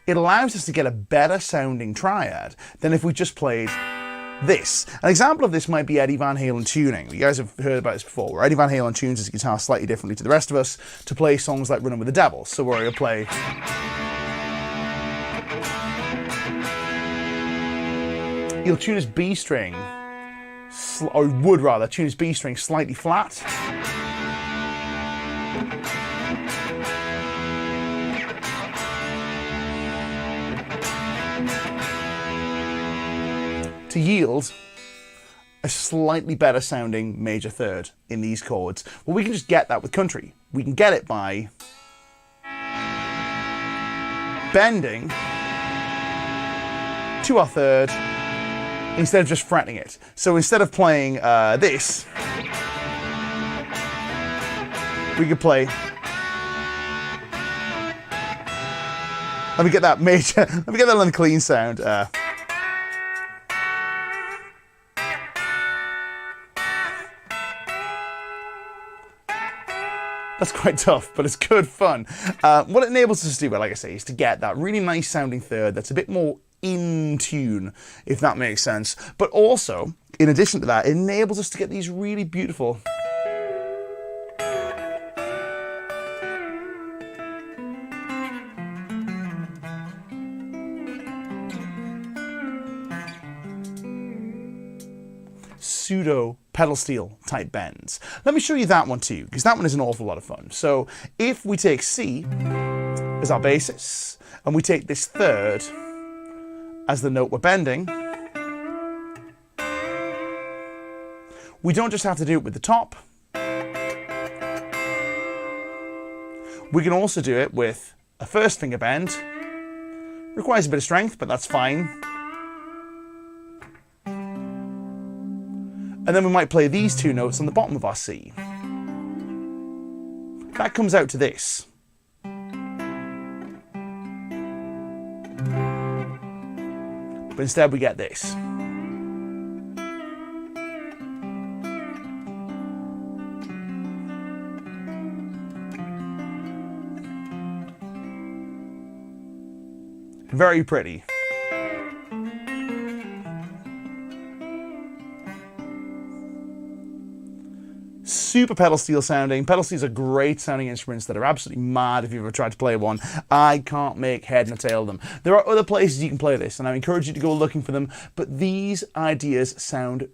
it allows us to get a better sounding triad than if we just played this. An example of this might be Eddie Van Halen tuning. You guys have heard about this before, where Eddie Van Halen tunes his guitar slightly differently to the rest of us to play songs like Running with the Devil. So where he'll play... he'll tune his B string, or would rather tune his B string slightly flat. To yield a slightly better sounding major third in these chords. Well, we can just get that with country. We can get it by bending to our third instead of just fretting it. So instead of playing this, we could play. Let me get that major. Let me get that on the clean sound. That's quite tough, but it's good fun. What it enables us to do, like I say, is to get that really nice sounding third that's a bit more in tune, if that makes sense. But also, in addition to that, it enables us to get these really beautiful pseudo pedal steel type bends. Let me show you that one too, because that one is an awful lot of fun. So if we take C as our basis, and we take this third as the note we're bending, we don't just have to do it with the top. We can also do it with a first finger bend. Requires a bit of strength, but that's fine. And then we might play these two notes on the bottom of our C. That comes out to this. But instead we get this. Very pretty. Super pedal steel sounding. Pedal steels are great sounding instruments that are absolutely mad if you've ever tried to play one. I can't make head nor tail of them. There are other places you can play this, and I encourage you to go looking for them, but these ideas sound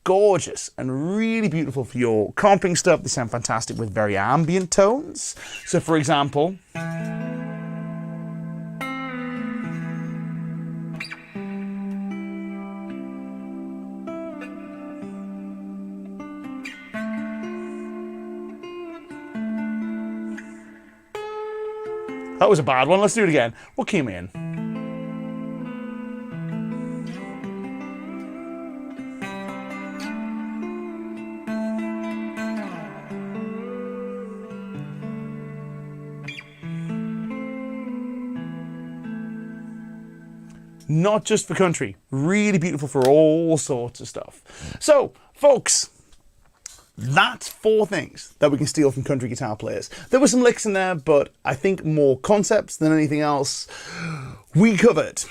gorgeous and really beautiful for your comping stuff. They sound fantastic with very ambient tones. So for example, that was a bad one. Let's do it again. What key am I in? Not just for country. Really beautiful for all sorts of stuff. So, folks, that's 4 things that we can steal from country guitar players. There were some licks in there, but I think more concepts than anything else. We covered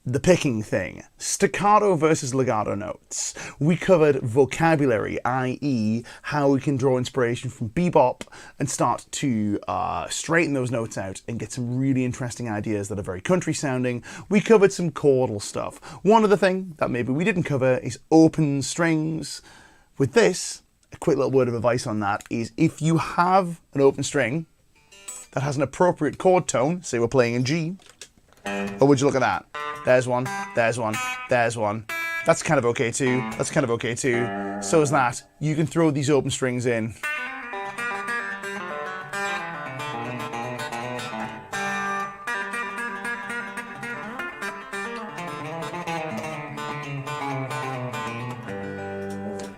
the picking thing, staccato versus legato notes. We covered vocabulary, i.e. how we can draw inspiration from bebop and start to straighten those notes out and get some really interesting ideas that are very country sounding. We covered some chordal stuff. One other thing that maybe we didn't cover is open strings. With this, a quick little word of advice on that is if you have an open string that has an appropriate chord tone, say we're playing in G, or would you look at that? There's one, there's one, there's one. That's kind of okay too, that's kind of okay too. So is that. You can throw these open strings in.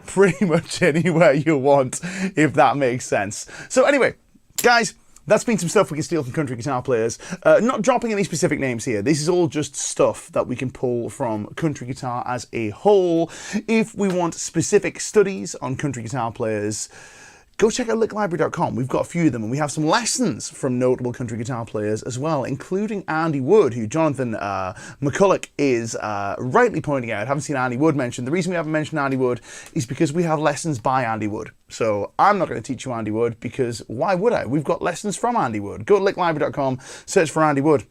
Pretty much anywhere you want, if that makes sense. So anyway, guys, that's been some stuff we can steal from country guitar players. Not dropping any specific names here. This is all just stuff that we can pull from country guitar as a whole. If we want specific studies on country guitar players, go check out licklibrary.com. We've got a few of them, and we have some lessons from notable country guitar players as well, including Andy Wood, who Jonathan McCulloch is rightly pointing out. I haven't seen Andy Wood mentioned. The reason we haven't mentioned Andy Wood is because we have lessons by Andy Wood. So I'm not going to teach you Andy Wood, because why would I? We've got lessons from Andy Wood. Go to licklibrary.com, search for Andy Wood.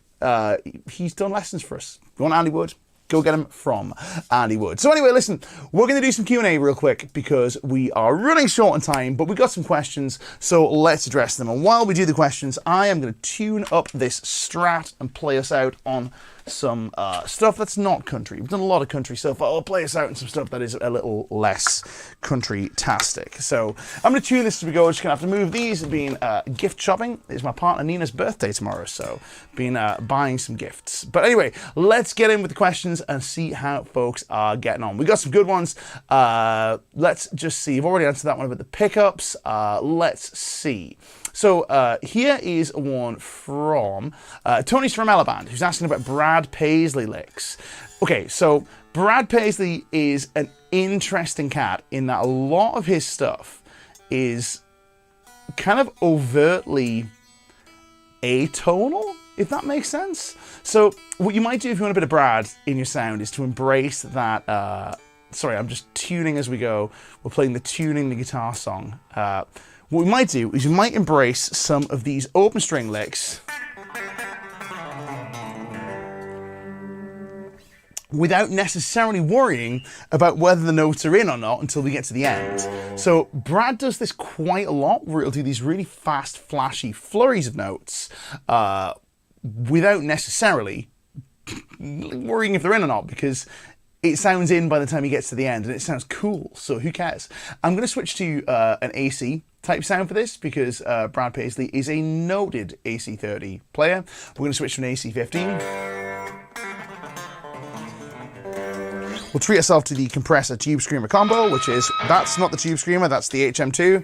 He's done lessons for us. If you want Andy Wood, go get them from Andy Wood. So anyway, listen, we're going to do some Q&A real quick because we are running short on time, but we got some questions, so let's address them. And while we do the questions, I am going to tune up this Strat and play us out on some stuff that's not country. We've done a lot of country stuff. I'll play us out in some stuff that is a little less country-tastic. So I'm going to tune this as we go. Just going to have to move these. Being gift shopping. It's my partner Nina's birthday tomorrow, so been buying some gifts. But anyway, let's get in with the questions and see how folks are getting on. We got some good ones. Let's just see. You've already answered that one about the pickups. Let's see. So here is one from Tony's from Elaband, who's asking about Brad Paisley licks. Okay, so Brad Paisley is an interesting cat in that a lot of his stuff is kind of overtly atonal, if that makes sense. So what you might do if you want a bit of Brad in your sound is to embrace that. Sorry, I'm just tuning as we go. We're playing the tuning the guitar song. What we might do is we might embrace some of these open string licks without necessarily worrying about whether the notes are in or not until we get to the end. So Brad does this quite a lot, where he'll do these really fast, flashy flurries of notes without necessarily worrying if they're in or not, because it sounds in by the time he gets to the end, and it sounds cool, so who cares? I'm going to switch to an AC type sound for this, because Brad Paisley is a noted AC30 player. We're going to switch to an AC15. We'll treat ourselves to the compressor tube screamer combo, which is, that's not the tube screamer, that's the HM2.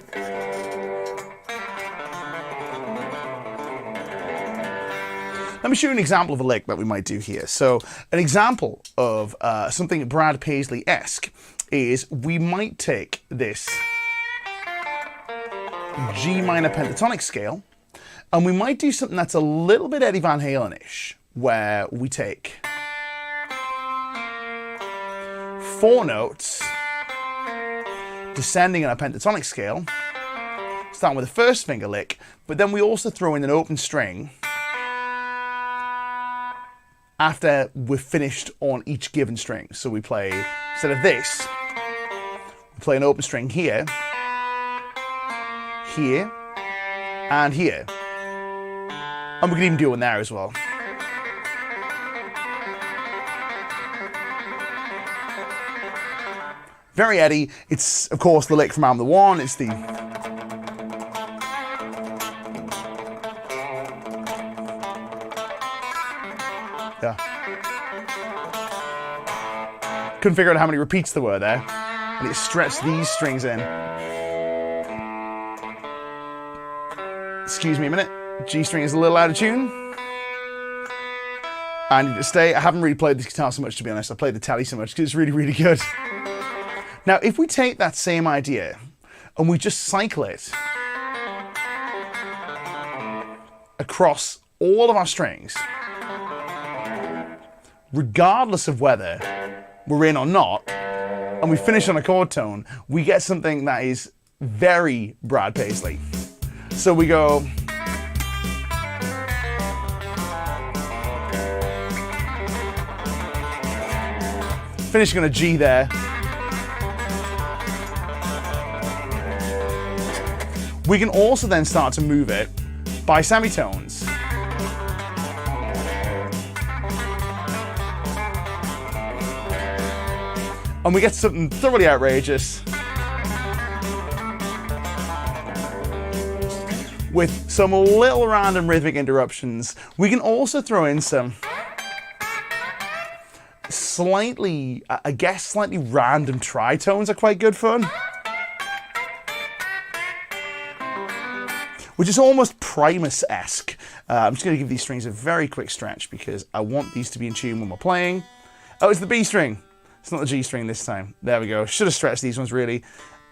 Let me show you an example of a lick that we might do here. So an example of something Brad Paisley-esque is we might take this G minor pentatonic scale and we might do something that's a little bit Eddie Van Halen-ish, where we take 4 notes descending on a pentatonic scale, starting with the first finger lick, but then we also throw in an open string after we're finished on each given string. So we play, instead of this, we play an open string here, here, and here. And we can even do one there as well. Very Eddie. It's, of course, the lick from I'm the One. It's the... Yeah. Couldn't figure out how many repeats there were there. And it stretched these strings in. Excuse me a minute. G string is a little out of tune. I need to stay. I haven't really played this guitar so much, to be honest. I played the Tele so much because it's really, really good. Now, if we take that same idea and we just cycle it across all of our strings, regardless of whether we're in or not, and we finish on a chord tone, we get something that is very Brad Paisley. So we go... finishing on a G there. We can also then start to move it by semitones. And we get something thoroughly outrageous with some little random rhythmic interruptions. We can also throw in some slightly, I guess, slightly random tritones are quite good fun. Which is almost Primus-esque. I'm just going to give these strings a very quick stretch because I want these to be in tune when we're playing. Oh, it's the B string. It's not the G string this time. There we go. Should have stretched these ones, really.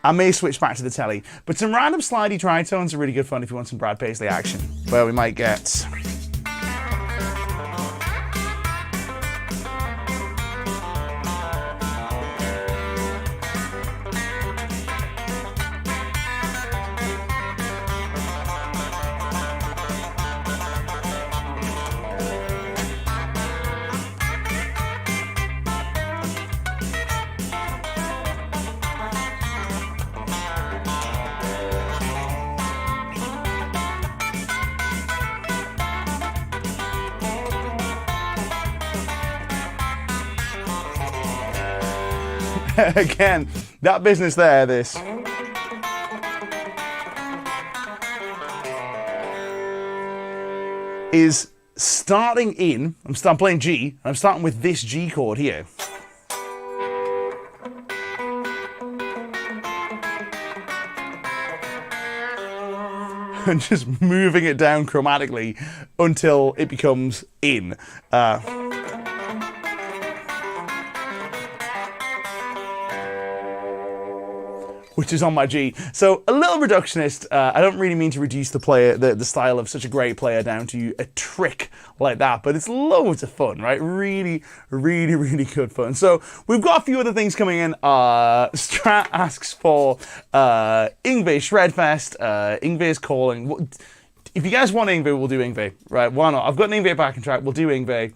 I may switch back to the Tele. But some random slidey tritones are really good fun if you want some Brad Paisley action, where we might get... again, that business there, this. Is starting in, I'm playing G, and I'm starting with this G chord here. And just moving it down chromatically until it becomes in. Which is on my G. So a little reductionist. I don't really mean to reduce the style of such a great player down to a trick like that, but it's loads of fun, right? Really, really, really good fun. So we've got a few other things coming in. Strat asks for Yngwie Shredfest. Yngwie is calling. If you guys want Yngwie, we'll do Yngwie, right? Why not? I've got an Yngwie backing track. We'll do Yngwie.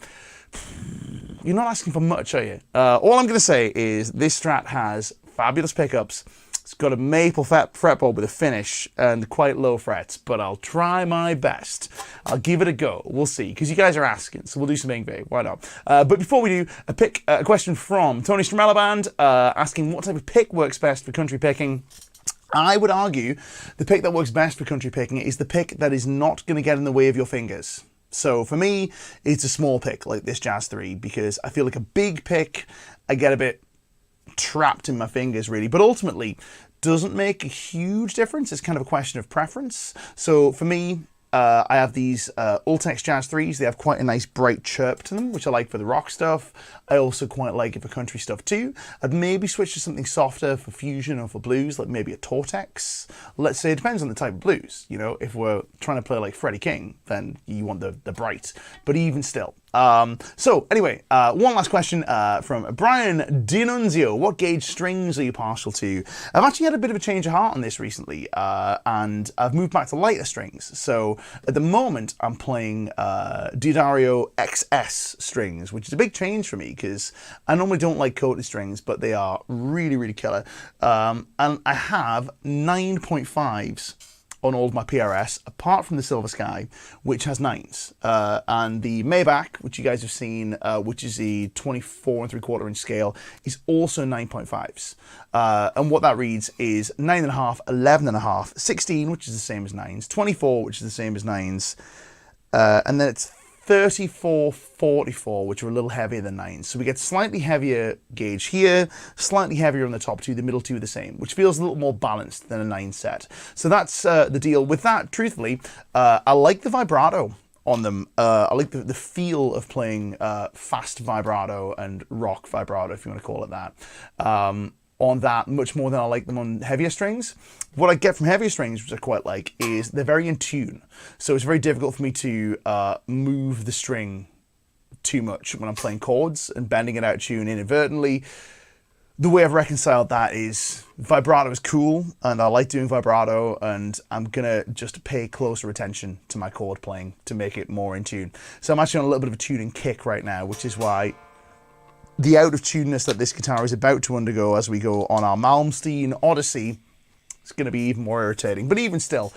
You're not asking for much, are you? All I'm going to say is this Strat has fabulous pickups. It's got a maple fretboard with a finish and quite low frets, but I'll try my best. I'll give it a go. We'll see, because you guys are asking, so we'll do some Yngwie. Why not? But before we do, a question from Tony Strumella Band asking what type of pick works best for country picking. I would argue the pick that works best for country picking is the pick that is not going to get in the way of your fingers. So for me, it's a small pick like this Jazz 3, because I feel like a big pick, I get a bit trapped in my fingers really, but ultimately doesn't make a huge difference. It's kind of a question of preference. So for me, I have these Ultex Jazz 3s. They have quite a nice bright chirp to them, which I like for the rock stuff. I also quite like it for country stuff too. I'd maybe switch to something softer for fusion or for blues, like maybe a Tortex. Let's say it depends on the type of blues. You know, if we're trying to play like Freddie King, then you want the bright. But even still. So anyway, one last question from Brian D'Annunzio. What gauge strings are you partial to? I've actually had a bit of a change of heart on this recently, and I've moved back to lighter strings. So at the moment, I'm playing D'Addario XS strings, which is a big change for me because I normally don't like coated strings, but they are really, really killer. And I have 9.5s on all of my PRS, apart from the Silver Sky, which has 9s. And the Maybach, which you guys have seen, which is the 24 3/4 inch scale, is also 9.5s. And what that reads is 9.5, 11.5, 16, which is the same as 9s, 24, which is the same as 9s, and then it's 34, 44, which are a little heavier than 9s. So we get slightly heavier gauge here, slightly heavier on the top two, the middle two are the same, which feels a little more balanced than a 9 set. So that's the deal. With that, truthfully, I like the vibrato on them. I like the feel of playing fast vibrato and rock vibrato, if you want to call it that. On that much more than I like them on heavier strings. What I get from heavier strings, which I quite like, is they're very in tune. So it's very difficult for me to move the string too much when I'm playing chords and bending it out of tune inadvertently. The way I've reconciled that is vibrato is cool and I like doing vibrato, and I'm gonna just pay closer attention to my chord playing to make it more in tune. So I'm actually on a little bit of a tuning kick right now, which is why the out of tuneness that this guitar is about to undergo as we go on our Malmsteen Odyssey is going to be even more irritating. But even still,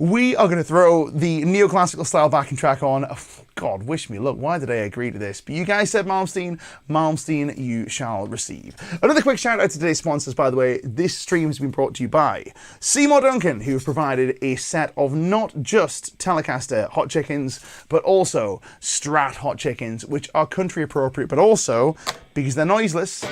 we are going to throw the neoclassical style backing track on. Oh, God, wish me luck. Why did I agree to this? But you guys said Malmsteen. Malmsteen you shall receive. Another quick shout out to today's sponsors, by the way. This stream has been brought to you by Seymour Duncan, who have provided a set of not just Telecaster hot chickens, but also Strat hot chickens, which are country appropriate, but also, because they're noiseless,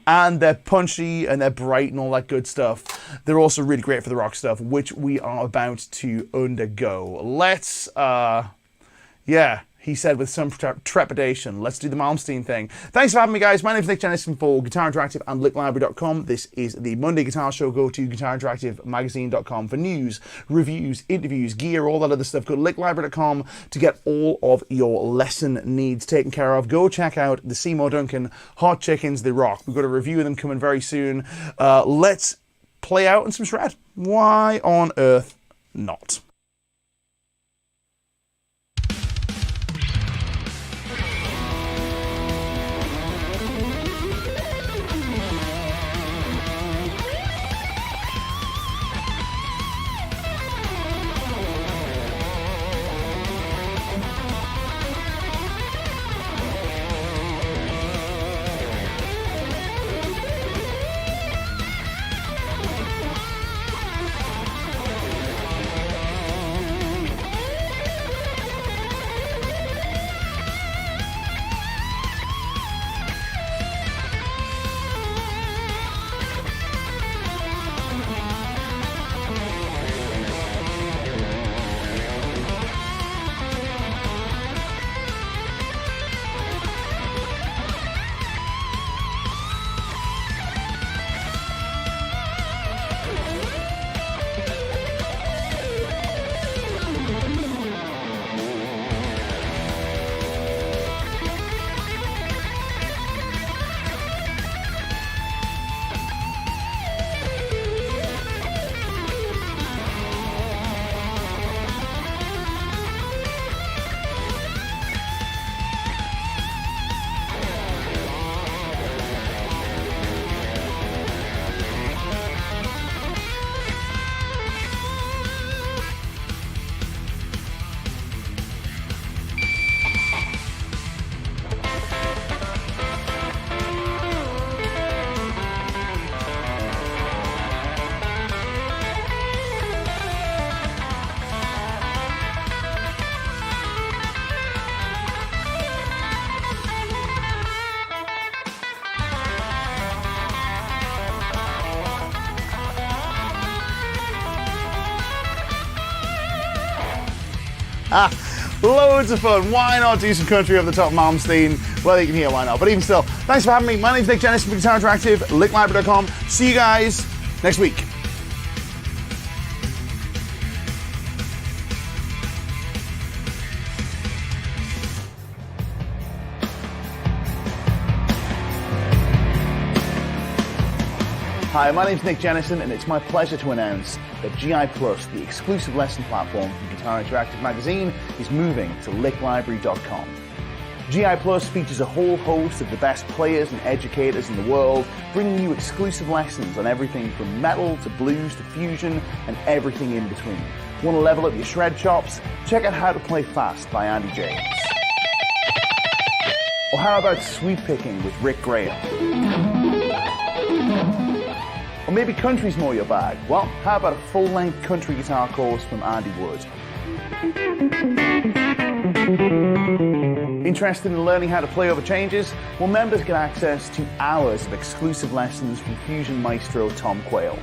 and they're punchy and they're bright and all that good stuff, they're also really great for the rock stuff, which we are about to undergo. Let's, yeah, he said with some trepidation, let's do the Malmsteen thing. Thanks for having me, guys. My name is Nick Jennison for Guitar Interactive and LickLibrary.com. This is the Monday Guitar Show. Go to guitarinteractivemagazine.com for news, reviews, interviews, gear, all that other stuff. Go to LickLibrary.com to get all of your lesson needs taken care of. Go check out the Seymour Duncan Hot Chickens, They Rock. We've got a review of them coming very soon. Let's play out in some shred. Why on earth not? Loads of fun. Why not do some country over the top Malmsteen? Well, you can hear why not. But even still, thanks for having me. My name's Nick Jennison from Guitar Interactive, LICKSlibrary.com. See you guys next week. Hi, my name's Nick Jennison, and it's my pleasure to announce that GI Plus, the exclusive lesson platform from Guitar Interactive magazine, is moving to LICKSlibrary.com. GI Plus features a whole host of the best players and educators in the world, bringing you exclusive lessons on everything from metal to blues to fusion and everything in between. Want to level up your shred chops? Check out How to Play Fast by Andy James. Or how about Sweep Picking with Rick Graham? Or maybe country's more your bag? Well, how about a full-length country guitar course from Andy Wood? Interested in learning how to play over changes? Well, members get access to hours of exclusive lessons from fusion maestro Tom Quayle.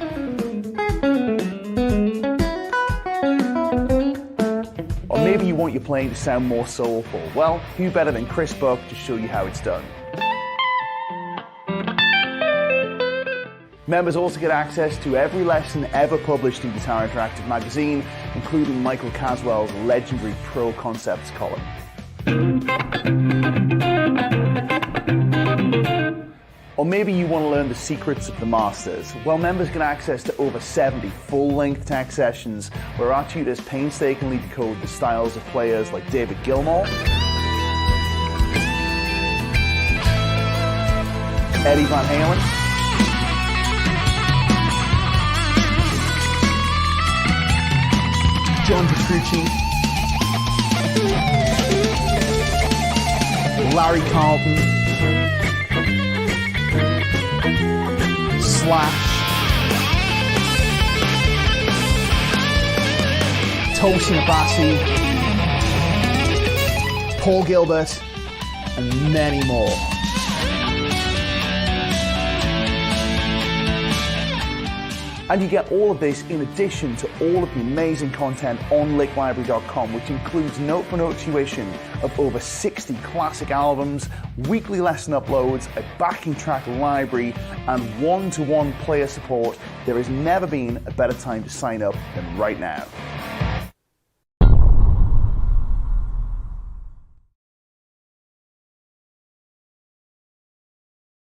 Or maybe you want your playing to sound more soulful? Well, who better than Chris Buck to show you how it's done? Members also get access to every lesson ever published in Guitar Interactive magazine, including Michael Caswell's legendary Pro Concepts column. Or maybe you want to learn the secrets of the masters. Well, members get access to over 70 full-length tech sessions where our tutors painstakingly decode the styles of players like David Gilmour, Eddie Van Halen, John Petrucci, Larry Carlton, Slash, Tosin Abasi, Paul Gilbert, and many more. And you get all of this in addition to all of the amazing content on LICKSlibrary.com, which includes note-for-note tuition of over 60 classic albums, weekly lesson uploads, a backing track library, and one-to-one player support. There has never been a better time to sign up than right now.